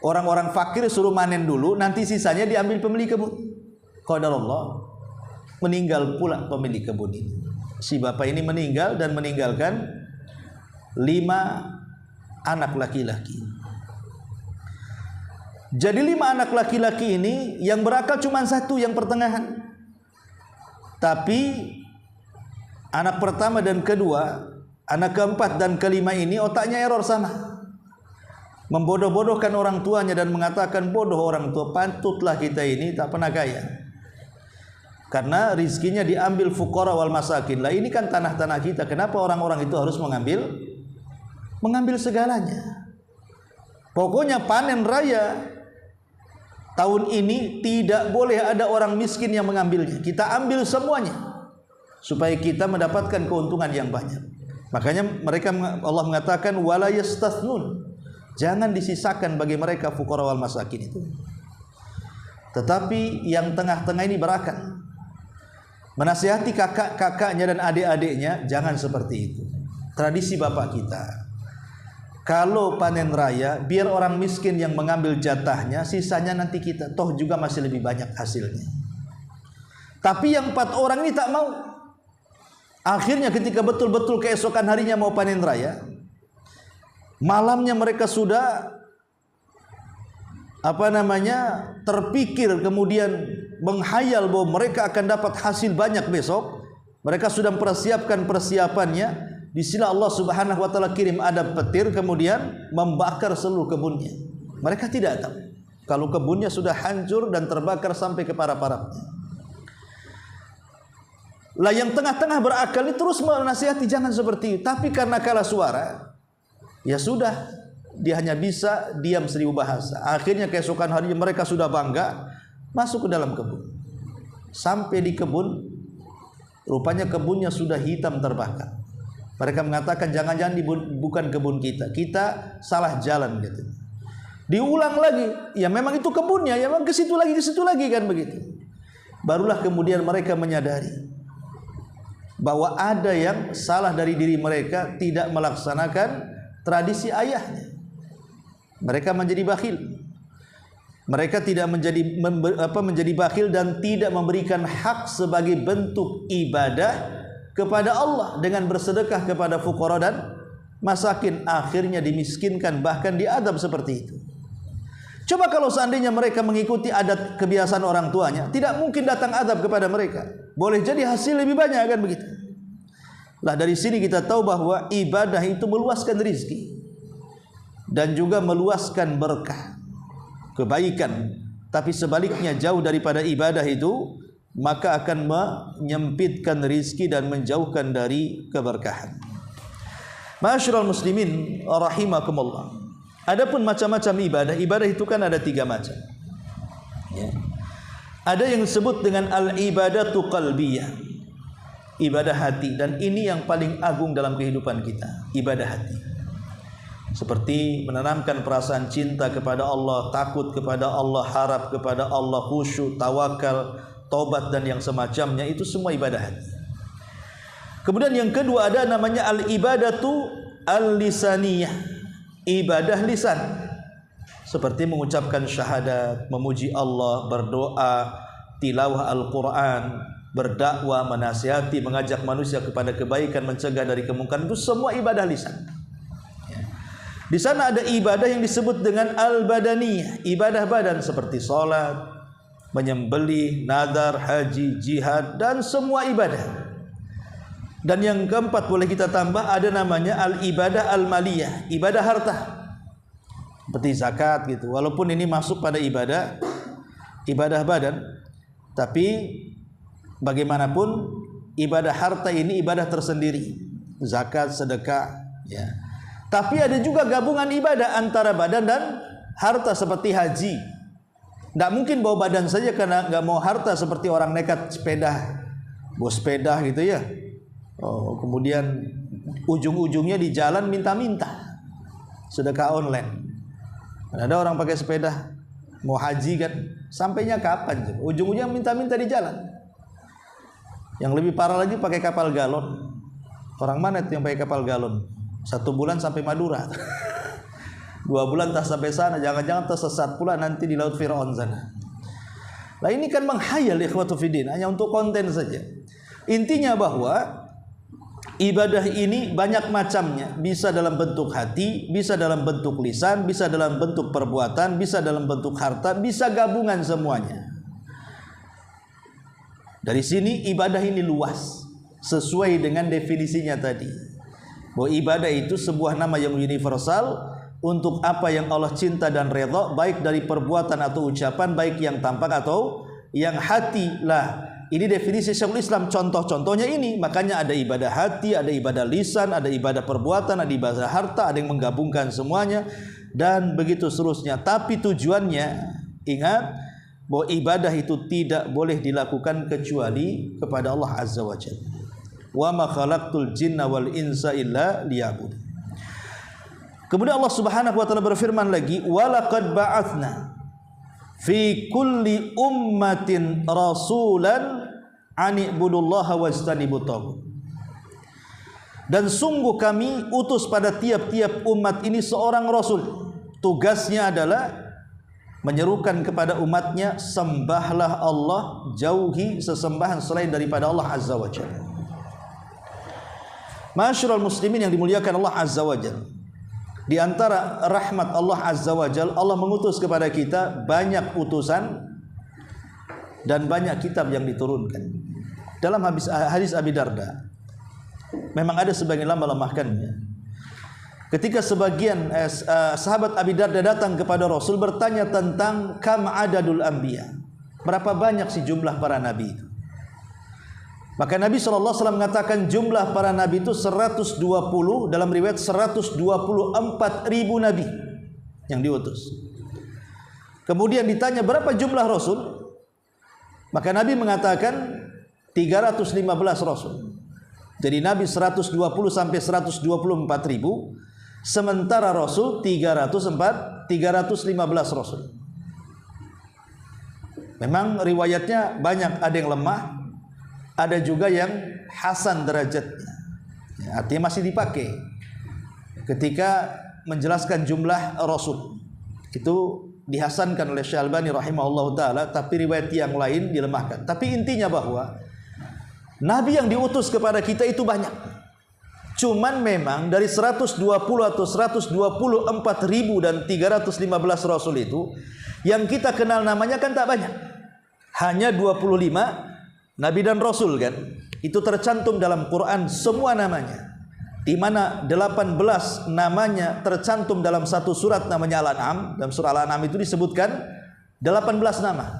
orang-orang fakir suruh manen dulu, nanti sisanya diambil pemilik kebun. Qadarullah, meninggal pula pemilik kebun ini. Si bapak ini meninggal dan meninggalkan 5 anak laki-laki. Jadi 5 anak laki-laki ini yang berakal cuma 1 yang pertengahan. Tapi anak pertama dan kedua, anak keempat dan kelima ini otaknya error sama. Membodoh-bodohkan orang tuanya dan mengatakan, bodoh orang tua, pantutlah kita ini tak pernah kaya. Karena rizkinya diambil fuqara wal masakin. Lah ini kan tanah-tanah kita, kenapa orang-orang itu harus mengambil segalanya? Pokoknya panen raya tahun ini tidak boleh ada orang miskin yang mengambilnya. Kita ambil semuanya supaya kita mendapatkan keuntungan yang banyak. Makanya Allah mengatakan wala yastathnun, jangan disisakan bagi mereka fuqara wal masakin itu. Tetapi yang tengah-tengah ini berakal, menasihati kakak-kakaknya dan adik-adiknya, jangan seperti itu. Tradisi bapak kita, kalau panen raya biar orang miskin yang mengambil jatahnya, sisanya nanti kita, toh juga masih lebih banyak hasilnya. Tapi yang 4 orang ini tak mau. Akhirnya ketika betul-betul keesokan harinya mau panen raya, malamnya mereka sudah terpikir, kemudian menghayal bahwa mereka akan dapat hasil banyak besok. Mereka sudah mempersiapkan persiapannya. Di sini Allah Subhanahu wa taala kirim ada petir, kemudian membakar seluruh kebunnya. Mereka tidak tahu kalau kebunnya sudah hancur dan terbakar sampai ke para-parapnya. Lah yang tengah-tengah berakal ini terus menasihati jangan seperti itu. Tapi karena kalah suara, ya sudah, dia hanya bisa diam 1000 bahasa. Akhirnya keesokan harinya mereka sudah bangga masuk ke dalam kebun. Sampai di kebun, rupanya kebunnya sudah hitam terbakar. Mereka mengatakan jangan-jangan bukan kebun kita, kita salah jalan gitu. Diulang lagi, ya memang itu kebunnya, ya memang ke situ lagi kan begitu. Barulah kemudian mereka menyadari bahwa ada yang salah dari diri mereka, tidak melaksanakan tradisi ayahnya. Mereka menjadi bakhil. Mereka tidak menjadi bakhil dan tidak memberikan hak sebagai bentuk ibadah kepada Allah dengan bersedekah kepada fuqara dan masakin. Akhirnya dimiskinkan, bahkan diadab seperti itu. Coba kalau seandainya mereka mengikuti adat kebiasaan orang tuanya, tidak mungkin datang adab kepada mereka. Boleh jadi hasil lebih banyak kan begitu. Lah dari sini kita tahu bahwa ibadah itu meluaskan rezeki dan juga meluaskan berkah, kebaikan. Tapi sebaliknya jauh daripada ibadah itu, maka akan menyempitkan rezeki dan menjauhkan dari keberkahan. Ma'asyiral muslimin rahimakumullah. Adapun macam-macam ibadah itu kan ada 3 macam. Ya. Ada yang disebut dengan al-ibadatu qalbiyah, ibadah hati, dan ini yang paling agung dalam kehidupan kita, ibadah hati. Seperti menanamkan perasaan cinta kepada Allah, takut kepada Allah, harap kepada Allah, khusyuk, tawakal, tobat dan yang semacamnya, itu semua ibadah hati. Kemudian yang kedua ada namanya al-ibadatu al-lisaniyah, ibadah lisan, seperti mengucapkan syahadat, memuji Allah, berdoa, tilawah Al-Quran, berdakwah, menasihati, mengajak manusia kepada kebaikan, mencegah dari kemungkaran, itu semua ibadah lisan. Di sana ada ibadah yang disebut dengan al-badaniyah, ibadah badan seperti salat, menyembelih, nadar, haji, jihad, dan semua ibadah. Dan yang keempat boleh kita tambah ada namanya al-ibadah al-maliyah, ibadah harta, seperti zakat gitu. Walaupun ini masuk pada ibadah badan, tapi bagaimanapun ibadah harta ini ibadah tersendiri, zakat, sedekah, ya. Tapi ada juga gabungan ibadah antara badan dan harta seperti haji. Tidak mungkin bawa badan saja karena nggak mau harta, seperti orang nekat bawa sepeda gitu ya. Kemudian ujung-ujungnya di jalan minta-minta sedekah online. Ada orang pakai sepeda mau haji kan, sampainya kapan? Ujung-ujungnya minta-minta di jalan. Yang lebih parah lagi pakai kapal galon. Orang mana itu yang pakai kapal galon? 1 bulan sampai Madura, 2 bulan tak sampai sana, jangan-jangan tersesat pula nanti di Laut Fir'aun sana. Nah ini kan menghayal ikhwatu fiddin, hanya untuk konten saja. Intinya bahwa ibadah ini banyak macamnya, bisa dalam bentuk hati, bisa dalam bentuk lisan, bisa dalam bentuk perbuatan, bisa dalam bentuk harta, bisa gabungan semuanya. Dari sini ibadah ini luas, sesuai dengan definisinya tadi, bahwa ibadah itu sebuah nama yang universal untuk apa yang Allah cinta dan redha, baik dari perbuatan atau ucapan, baik yang tampak atau yang hati. Lah, ini definisi Syekhul Islam, contoh-contohnya ini. Makanya ada ibadah hati, ada ibadah lisan, ada ibadah perbuatan, ada ibadah harta, ada yang menggabungkan semuanya, dan begitu seterusnya. Tapi tujuannya, ingat bahwa ibadah itu tidak boleh dilakukan kecuali kepada Allah Azza wa Jalla. Wa ma khalaqtul jinna wal insa illa liya'budun. Kemudian Allah Subhanahu wa taala berfirman lagi, wa laqad ba'atsna fi kulli ummatin rasulan an ibudullaha wajtanibut taghut. Dan sungguh kami utus pada tiap-tiap umat ini seorang rasul. Tugasnya adalah menyerukan kepada umatnya, sembahlah Allah, jauhi sesembahan selain daripada Allah Azza wa Jalla. Ma'asyiral muslimin yang dimuliakan Allah Azza wa Jalla, di antara rahmat Allah Azza wa Jalla, Allah mengutus kepada kita banyak utusan dan banyak kitab yang diturunkan. Dalam hadis Abi Darda, memang ada sebagian ulama melemahkannya. Ketika sebagian sahabat Abi Darda datang kepada Rasul bertanya tentang kam adadul anbiya, berapa banyak sih jumlah para nabi itu? Maka Nabi SAW mengatakan jumlah para nabi itu 120, dalam riwayat 124.000 nabi yang diutus. Kemudian ditanya berapa jumlah rasul? Maka Nabi mengatakan 315 rasul. Jadi Nabi 120 sampai 124.000, sementara rasul 315 rasul. Memang riwayatnya banyak, ada yang lemah, ada juga yang hasan derajatnya, ya, artinya masih dipakai ketika menjelaskan jumlah rasul. Itu dihasankan oleh Syekh Albani rahimahullah taala, tapi riwayat yang lain dilemahkan. Tapi intinya bahwa nabi yang diutus kepada kita itu banyak. Cuman memang dari 120 atau 124.000 dan 315 rasul itu, yang kita kenal namanya kan tak banyak, hanya 25 nabi dan rasul kan. Itu tercantum dalam Quran semua namanya, di mana 18 namanya tercantum dalam satu surat namanya Al-An'am. Dalam surah Al-An'am itu disebutkan 18 nama.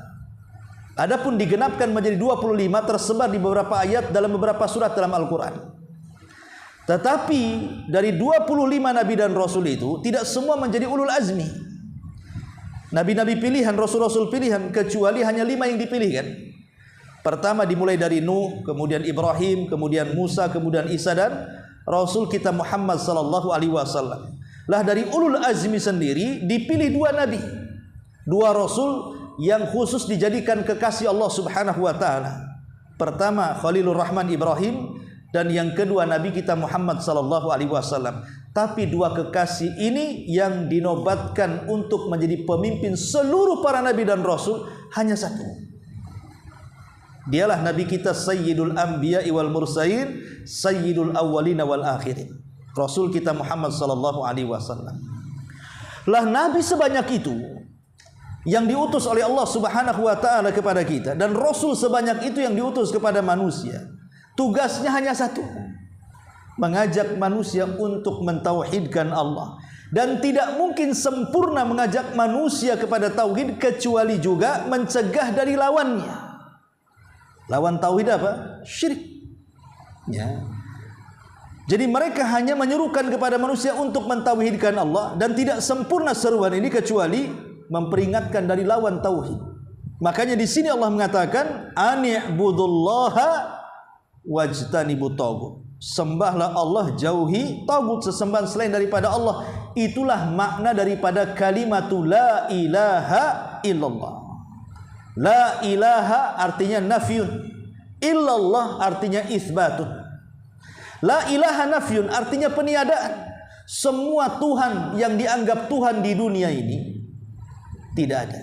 Adapun digenapkan menjadi 25 tersebar di beberapa ayat dalam beberapa surat dalam Al-Quran. Tetapi dari 25 nabi dan rasul itu tidak semua menjadi ulul azmi, nabi-nabi pilihan, rasul-rasul pilihan, kecuali hanya 5 yang dipilih kan. Pertama dimulai dari Nuh, kemudian Ibrahim, kemudian Musa, kemudian Isa, dan Rasul kita Muhammad sallallahu alaihi wasallam. Lah dari ulul azmi sendiri dipilih 2 nabi, 2 rasul yang khusus dijadikan kekasih Allah Subhanahu wa taala. Pertama Khalilur Rahman Ibrahim, dan yang kedua Nabi kita Muhammad sallallahu alaihi wasallam. Tapi dua kekasih ini yang dinobatkan untuk menjadi pemimpin seluruh para nabi dan rasul hanya satu. Dialah Nabi kita Sayyidul Anbiya wal Mursalin, Sayyidul Awwalin wal Akhirin. Rasul kita Muhammad sallallahu alaihi wasallam. Lah nabi sebanyak itu yang diutus oleh Allah Subhanahu wa taala kepada kita, dan rasul sebanyak itu yang diutus kepada manusia. Tugasnya hanya satu, mengajak manusia untuk mentauhidkan Allah. Dan tidak mungkin sempurna mengajak manusia kepada tauhid kecuali juga mencegah dari lawannya. Lawan tauhid apa? Syirik. Ya. Jadi mereka hanya menyerukan kepada manusia untuk mentauhidkan Allah, dan tidak sempurna seruan ini kecuali memperingatkan dari lawan tauhid. Makanya di sini Allah mengatakan ani'budullaha wajtanibut tagut. Sembahlah Allah, jauhi tagut, sesembahan selain daripada Allah. Itulah makna daripada kalimatul la ilaha illallah. La ilaha artinya nafyun, illallah artinya isbatun. La ilaha nafyun artinya peniadaan. Semua Tuhan yang dianggap Tuhan di dunia ini tidak ada.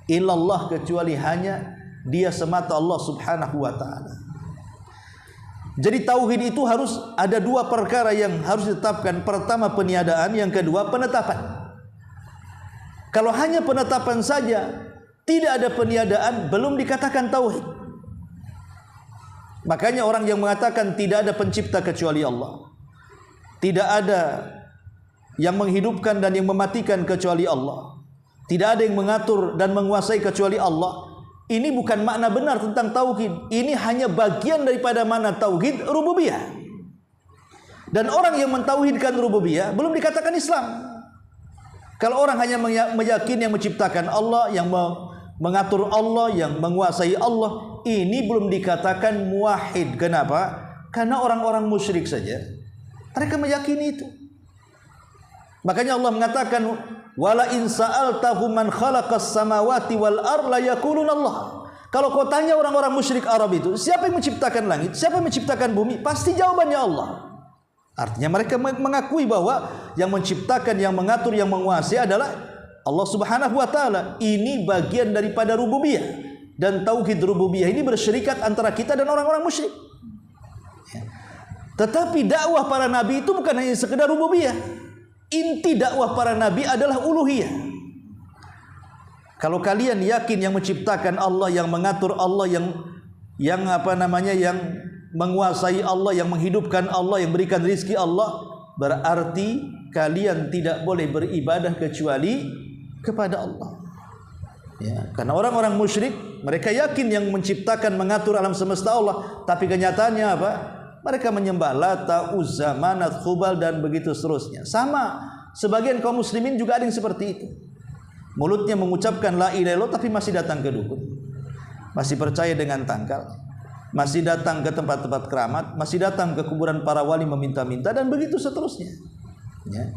Illallah kecuali hanya Dia semata, Allah Subhanahu wa taala. Jadi tauhid itu harus ada dua perkara yang harus ditetapkan. Pertama peniadaan, yang kedua penetapan. Kalau hanya penetapan saja, tidak ada peniadaan, belum dikatakan tauhid. Makanya orang yang mengatakan tidak ada pencipta kecuali Allah, tidak ada yang menghidupkan dan yang mematikan kecuali Allah, tidak ada yang mengatur dan menguasai kecuali Allah, ini bukan makna benar tentang tauhid. Ini hanya bagian daripada makna tauhid rububiyah. Dan orang yang mentauhidkan rububiyah belum dikatakan Islam. Kalau orang hanya meyakini yang menciptakan Allah, yang mengatur Allah, yang menguasai Allah, ini belum dikatakan muwahhid. Kenapa? Karena orang-orang musyrik saja mereka meyakini itu. Makanya Allah mengatakan wala in sa'altahu man khalaqas samawati wal ard la yaquluna Allah. Kalau kau tanya orang-orang musyrik Arab itu, siapa yang menciptakan langit, siapa yang menciptakan bumi, pasti jawabannya Allah. Artinya mereka mengakui bahwa yang menciptakan, yang mengatur, yang menguasai adalah Allah Subhanahu wa taala. Ini bagian daripada rububiyah, dan tauhid rububiyah ini bersyirikat antara kita dan orang-orang musyrik. Tetapi dakwah para nabi itu bukan hanya sekedar rububiyah. Inti dakwah para nabi adalah uluhiyah. Kalau kalian yakin yang menciptakan Allah, yang mengatur Allah, yang menguasai Allah, yang menghidupkan Allah, yang berikan rizki Allah, berarti kalian tidak boleh beribadah kecuali kepada Allah. Ya, karena orang-orang musyrik mereka yakin yang menciptakan, mengatur alam semesta Allah, tapi kenyataannya apa? Mereka menyembah Lata, Uzza, Manat, Khubal, dan begitu seterusnya. Sama, sebagian kaum muslimin juga ada yang seperti itu. Mulutnya mengucapkan la ilaha illallah, tapi masih datang ke dukun, masih percaya dengan tangkal, masih datang ke tempat-tempat keramat, masih datang ke kuburan para wali meminta-minta, dan begitu seterusnya. Ya.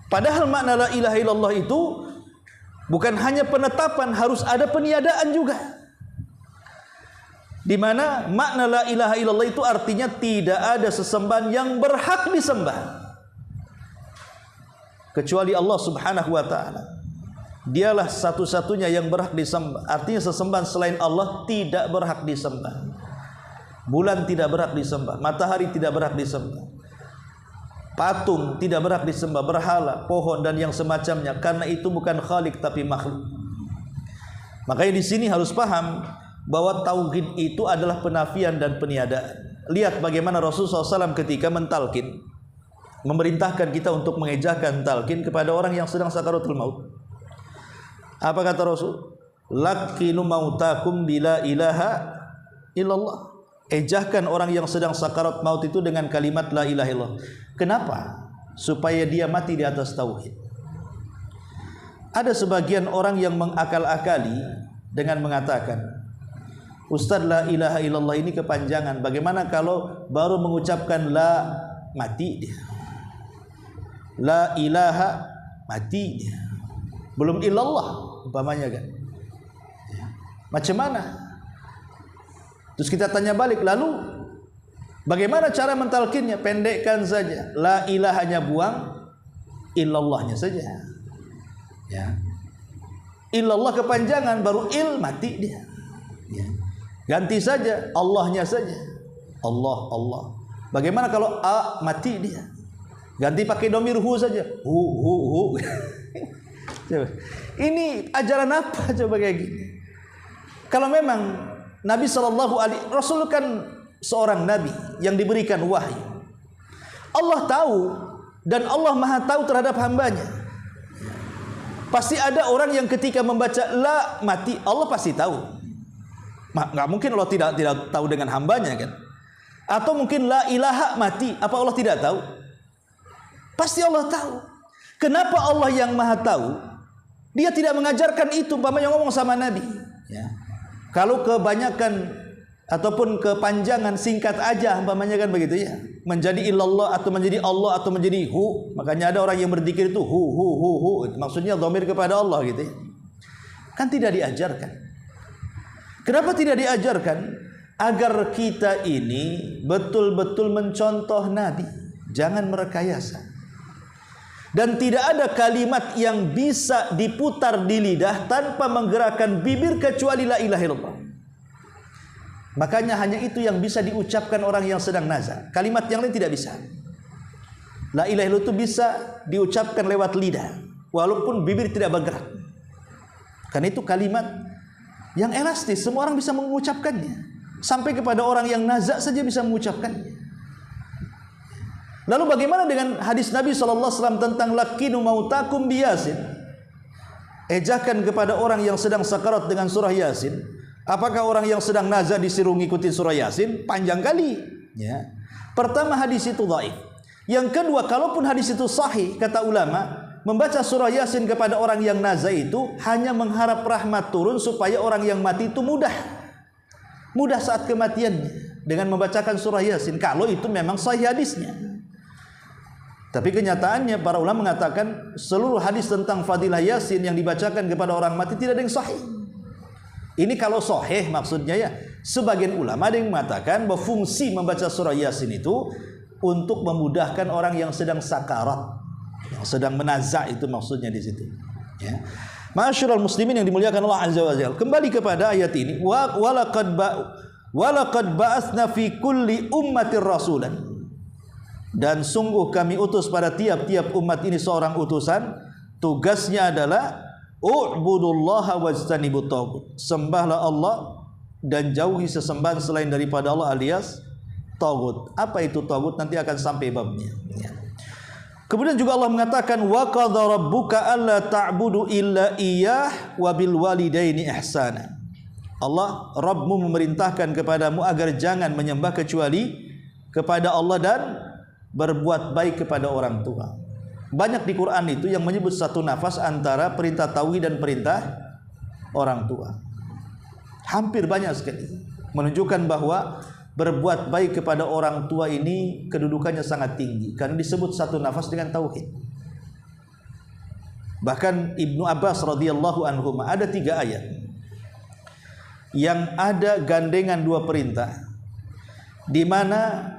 Padahal makna la ilaha illallah itu bukan hanya penetapan, harus ada peniadaan juga. Di mana makna la ilaha illallah itu artinya tidak ada sesembahan yang berhak disembah kecuali Allah Subhanahu wa taala. Dialah satu-satunya yang berhak disembah. Artinya sesembahan selain Allah tidak berhak disembah. Bulan tidak berhak disembah, matahari tidak berhak disembah, patung tidak berhak disembah, berhala, pohon, dan yang semacamnya, karena itu bukan khalik tapi makhluk. Makanya di sini harus paham bahwa tauhid itu adalah penafian dan peniadaan. Lihat bagaimana Rasulullah SAW ketika mentalkin, memerintahkan kita untuk mengejakan talqin kepada orang yang sedang sakaratul maut. Apa kata Rasul? Laqinu mautakum bila ilaha illallah. Ejahkan orang yang sedang sakarat maut itu dengan kalimat la ilaha illallah. Kenapa? Supaya dia mati di atas tauhid. Ada sebagian orang yang mengakal-akali dengan mengatakan, Ustaz, la ilaha illallah ini kepanjangan. Bagaimana kalau baru mengucapkan la, mati dia? La ilaha, mati dia. Belum illallah umpamanya kan. Macam mana? Terus kita tanya balik, lalu bagaimana cara mentalkinnya? Pendekkan saja. La ilaha hanya buang, illallahnya saja. Ya. Illallah kepanjangan, baru il mati dia. Ya. Ganti saja Allahnya saja. Allah, Allah. Bagaimana kalau a mati dia? Ganti pakai domir hu saja. Hu. Coba. Ini ajaran apa coba kayak gini? Kalau memang Nabi Rasul kan seorang Nabi yang diberikan wahyu. Allah tahu dan Allah Maha tahu terhadap hambanya. Pasti ada orang yang ketika membaca la mati, Allah pasti tahu. Nggak mungkin Allah tidak tahu dengan hambanya kan? Atau mungkin la ilaha mati, apa Allah tidak tahu? Pasti Allah tahu. Kenapa Allah yang Maha tahu, Dia tidak mengajarkan itu, umpamanya ngomong sama Nabi. Ya. Kalau kebanyakan ataupun kepanjangan singkat aja, umpamanya kan begitu ya. Menjadi illallah atau menjadi Allah atau menjadi hu. Makanya ada orang yang berzikir itu hu. Maksudnya dhamir kepada Allah gitu ya. Kan tidak diajarkan. Kenapa tidak diajarkan? Agar kita ini betul-betul mencontoh Nabi. Jangan merekayasa. Dan tidak ada kalimat yang bisa diputar di lidah tanpa menggerakkan bibir kecuali la ilaha illallah. Makanya hanya itu yang bisa diucapkan orang yang sedang nazar. Kalimat yang lain tidak bisa. La ilaha illallah itu bisa diucapkan lewat lidah, walaupun bibir tidak bergerak. Karena itu kalimat yang elastis, semua orang bisa mengucapkannya. Sampai kepada orang yang nazar saja bisa mengucapkannya. Lalu bagaimana dengan hadis Nabi SAW tentang lakinu mautakum bi Yasin? Ejakan kepada orang yang sedang sakarat dengan surah Yasin. Apakah orang yang sedang nazar disuruh ngikutin surah Yasin? Panjang kali. Ya. Pertama, hadis itu dhaif. Yang kedua, kalaupun hadis itu sahih, kata ulama, membaca surah Yasin kepada orang yang nazar itu hanya mengharap rahmat turun supaya orang yang mati itu mudah saat kematiannya dengan membacakan surah Yasin. Kalau itu memang sahih hadisnya. Tapi kenyataannya para ulama mengatakan seluruh hadis tentang fadilah Yasin yang dibacakan kepada orang mati tidak ada yang sahih. Ini kalau sahih maksudnya ya. Sebagian ulama ada yang mengatakan bahwa fungsi membaca surah Yasin itu untuk memudahkan orang yang sedang sakarat, yang sedang menazak, itu maksudnya di situ. Ya. Ma'asyiral muslimin yang dimuliakan Allah Azza wa Jalla. Kembali kepada ayat ini, walaqad ba'atsna fi kulli ummatir rasulan. Dan sungguh kami utus pada tiap-tiap umat ini seorang utusan. Tugasnya adalah u'budullaha wajtanibut taghut. Sembahlah Allah dan jauhi sesembahan selain daripada Allah alias taghut. Apa itu taghut? Nanti akan sampai babnya. Ya. Kemudian juga Allah mengatakan wa qadha rabbuka alla ta'budu illa iyyah wa bil walidaini ihsana. Allah, Rabbmu memerintahkan kepadamu agar jangan menyembah kecuali kepada Allah dan berbuat baik kepada orang tua. Banyak di Quran itu yang menyebut satu nafas antara perintah tauhid dan perintah orang tua. Hampir banyak sekali menunjukkan bahwa berbuat baik kepada orang tua ini kedudukannya sangat tinggi karena disebut satu nafas dengan tauhid. Bahkan Ibnu Abbas radhiyallahu anhu ada 3 ayat yang ada gandengan 2 perintah, di mana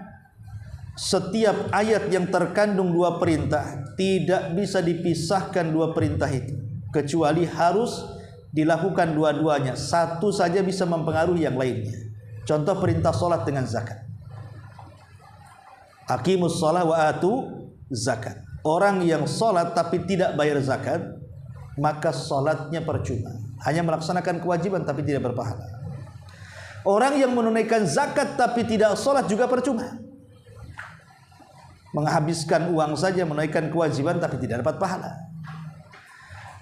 setiap ayat yang terkandung 2 perintah tidak bisa dipisahkan 2 perintah itu, kecuali harus dilakukan dua-duanya. Satu saja bisa mempengaruhi yang lainnya. Contoh perintah solat dengan zakat. Aqimus shalah wa atu zakat. Orang yang solat tapi tidak bayar zakat, maka solatnya percuma. Hanya melaksanakan kewajiban tapi tidak berpahala. Orang yang menunaikan zakat tapi tidak solat juga percuma. Menghabiskan uang saja, menunaikan kewajiban tapi tidak dapat pahala.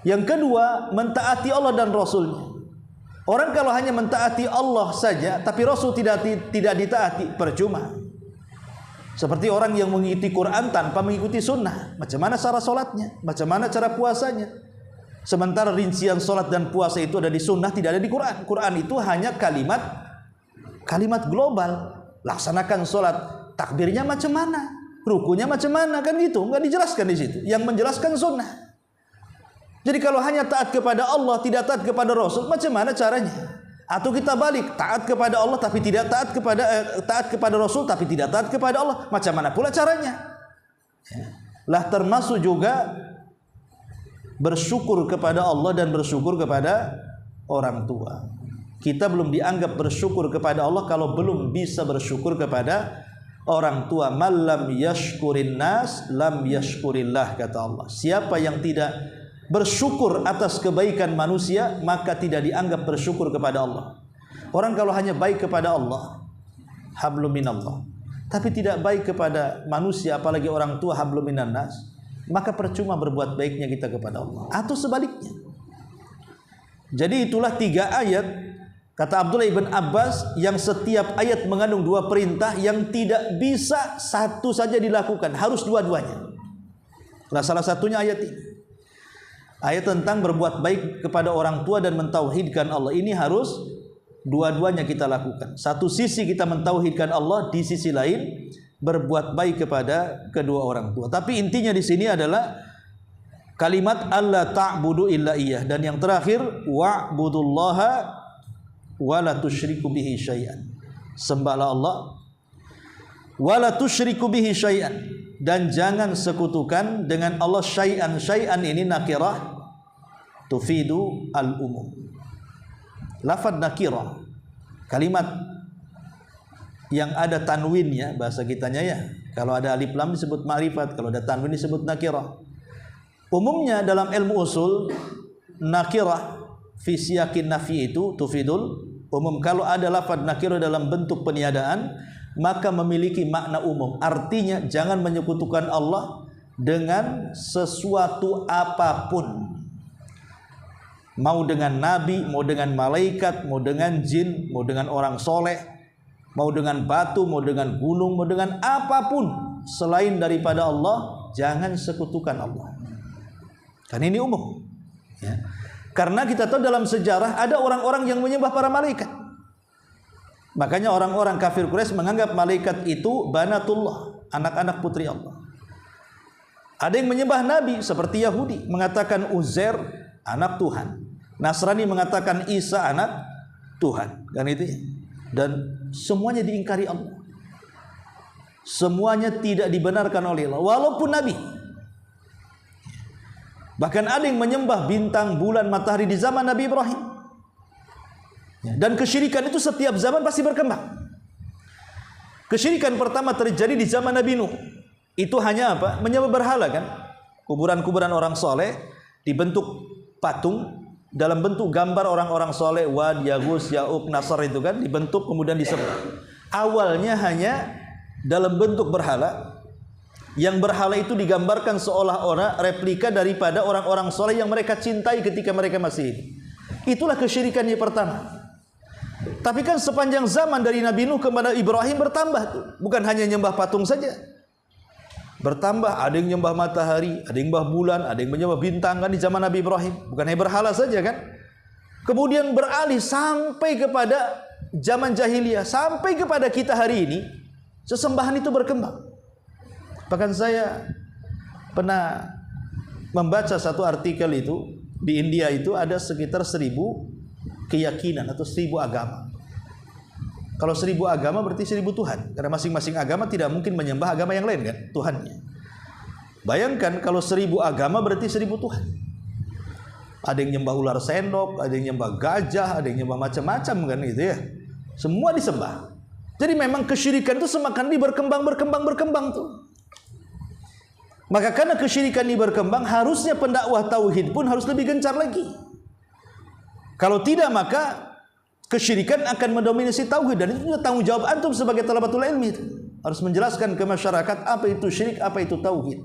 Yang kedua, mentaati Allah dan Rasulnya. Orang kalau hanya mentaati Allah saja tapi Rasul tidak ditaati, percuma. Seperti orang yang mengikuti Quran tanpa mengikuti sunnah. Macam mana cara solatnya? Macam mana cara puasanya? Sementara rincian solat dan puasa itu ada di sunnah, tidak ada di Quran. Quran itu hanya kalimat global. Laksanakan solat, takbirnya macam mana, rukunya macam mana, kan gitu, nggak dijelaskan di situ. Yang menjelaskan sunnah. Jadi kalau hanya taat kepada Allah, tidak taat kepada Rasul, macam mana caranya? Atau kita balik, taat kepada Allah tapi tidak taat kepada Rasul tapi tidak taat kepada Allah. Macam mana pula caranya? Lah termasuk juga bersyukur kepada Allah dan bersyukur kepada orang tua. Kita belum dianggap bersyukur kepada Allah kalau belum bisa bersyukur kepada orang tua. Man lam yashkurin nas lam yashkurillah, kata Allah. Siapa yang tidak bersyukur atas kebaikan manusia, maka tidak dianggap bersyukur kepada Allah. Orang kalau hanya baik kepada Allah, hablum minallah, tapi tidak baik kepada manusia, apalagi orang tua, hablum minan nas, maka percuma berbuat baiknya kita kepada Allah. Atau sebaliknya. Jadi itulah 3 ayat, kata Abdullah ibn Abbas, yang setiap ayat mengandung 2 perintah yang tidak bisa satu saja dilakukan, harus dua-duanya. Nah, salah satunya ayat ini. Ayat tentang berbuat baik kepada orang tua dan mentauhidkan Allah. Ini harus dua-duanya kita lakukan. Satu sisi kita mentauhidkan Allah, di sisi lain berbuat baik kepada kedua orang tua. Tapi intinya di sini adalah kalimat alla ta'budu illa iyyah, dan yang terakhir wa'budullaha wa la tusyriku bihi syai'an. Sembahlah Allah wa la tusyriku bihi syai'an, dan jangan sekutukan dengan Allah syai'an. Syai'an ini nakirah tufidu al-umum. Lafaz nakirah, kalimat yang ada tanwinnya, bahasa kitanya ya. Kalau ada alif lam disebut ma'rifat, kalau ada tanwin disebut nakirah. Umumnya dalam ilmu usul, nakirah fi siyakin nafi itu tufidul umum. Kalau ada lafaz nakirah dalam bentuk peniadaan, maka memiliki makna umum. Artinya jangan menyekutukan Allah dengan sesuatu apapun. Mau dengan nabi, mau dengan malaikat, mau dengan jin, mau dengan orang soleh, mau dengan batu, mau dengan gunung, mau dengan apapun selain daripada Allah, jangan sekutukan Allah. Kan ini umum ya. Karena kita tahu dalam sejarah ada orang-orang yang menyembah para malaikat. Makanya orang-orang kafir Quraisy menganggap malaikat itu banatullah, anak-anak putri Allah. Ada yang menyembah nabi seperti Yahudi, mengatakan Uzair anak Tuhan. Nasrani mengatakan Isa anak Tuhan. Kan itu ya. Dan semuanya diingkari Allah. Semuanya tidak dibenarkan oleh Allah, walaupun nabi. Bahkan ada yang menyembah bintang, bulan, matahari di zaman Nabi Ibrahim. Dan kesyirikan itu setiap zaman pasti berkembang. Kesyirikan pertama terjadi di zaman Nabi Nuh. Itu hanya apa? Menyembah berhala kan? Kuburan-kuburan orang soleh dibentuk patung dalam bentuk gambar orang-orang soleh, Wad, Yagus, Ya'uq, Nasr, itu kan dibentuk kemudian disembah. Awalnya hanya dalam bentuk berhala. Yang berhala itu digambarkan seolah-olah replika daripada orang-orang soleh yang mereka cintai ketika mereka masih hidup. Itulah kesyirikannya pertama. Tapi kan sepanjang zaman dari Nabi Nuh kepada Ibrahim bertambah tuh. Bukan hanya nyembah patung saja. Bertambah, ada yang nyembah matahari, ada yang nyembah bulan, ada yang menyembah bintang kan di zaman Nabi Ibrahim. Bukan hanya berhala saja kan. Kemudian beralih sampai kepada zaman jahiliyah, sampai kepada kita hari ini, sesembahan itu berkembang. Bahkan saya pernah membaca satu artikel itu, di India itu ada sekitar 1000 keyakinan atau 1000 agama. Kalau 1000 agama berarti 1000 Tuhan, karena masing-masing agama tidak mungkin menyembah agama yang lain kan, Tuhannya. Bayangkan kalau 1000 agama berarti 1000 Tuhan. Ada yang nyembah ular sendok, ada yang nyembah gajah, ada yang nyembah macam-macam kan gitu ya. Semua disembah. Jadi memang kesyirikan itu semakin berkembang tuh. Maka karena kesyirikan ini berkembang, harusnya pendakwah tauhid pun harus lebih gencar lagi. Kalau tidak, maka kesyirikan akan mendominasi tauhid, dan itu tanggung jawab antum sebagai talabatul ilmi. Harus menjelaskan ke masyarakat apa itu syirik, apa itu tauhid.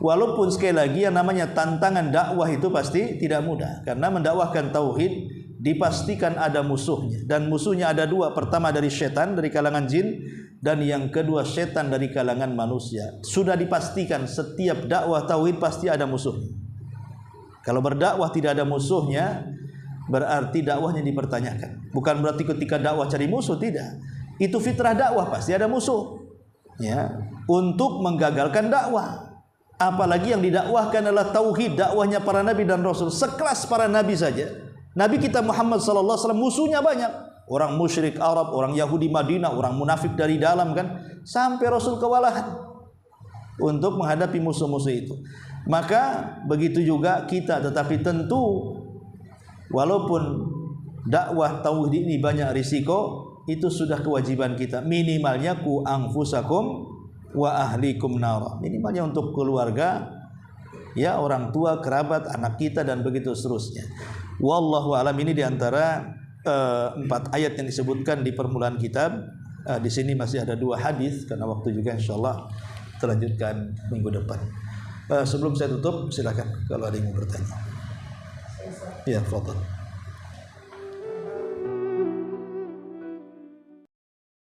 Walaupun sekali lagi yang namanya tantangan dakwah itu pasti tidak mudah, karena mendakwahkan tauhid dipastikan ada musuhnya, dan musuhnya ada 2. Pertama dari setan, dari kalangan jin, dan yang kedua setan dari kalangan manusia. Sudah dipastikan setiap dakwah tauhid pasti ada musuhnya. Kalau berdakwah tidak ada musuhnya, berarti dakwahnya dipertanyakan. Bukan berarti ketika dakwah cari musuh, tidak. Itu fitrah dakwah, pasti ada musuh. Ya, untuk menggagalkan dakwah. Apalagi yang didakwahkan adalah tauhid, dakwahnya para nabi dan rasul. Sekelas para nabi saja Nabi kita Muhammad sallallahu alaihi wasallam musuhnya banyak. Orang musyrik Arab, orang Yahudi Madinah, orang munafik dari dalam kan, sampai Rasul kewalahan untuk menghadapi musuh-musuh itu. Maka begitu juga kita, tetapi tentu walaupun dakwah tauhid ini banyak risiko, itu sudah kewajiban kita. Minimalnya ku anfusakum wa ahlikum nara. Minimalnya untuk keluarga, ya orang tua, kerabat, anak kita dan begitu seterusnya. Wallahu alam. Ini diantara 4 ayat yang disebutkan di permulaan kitab. Di sini masih ada 2 hadis karena waktu juga, insyaallah kita lanjutkan minggu depan. Sebelum saya tutup, silakan kalau ada yang mau bertanya. Ya, fadhil.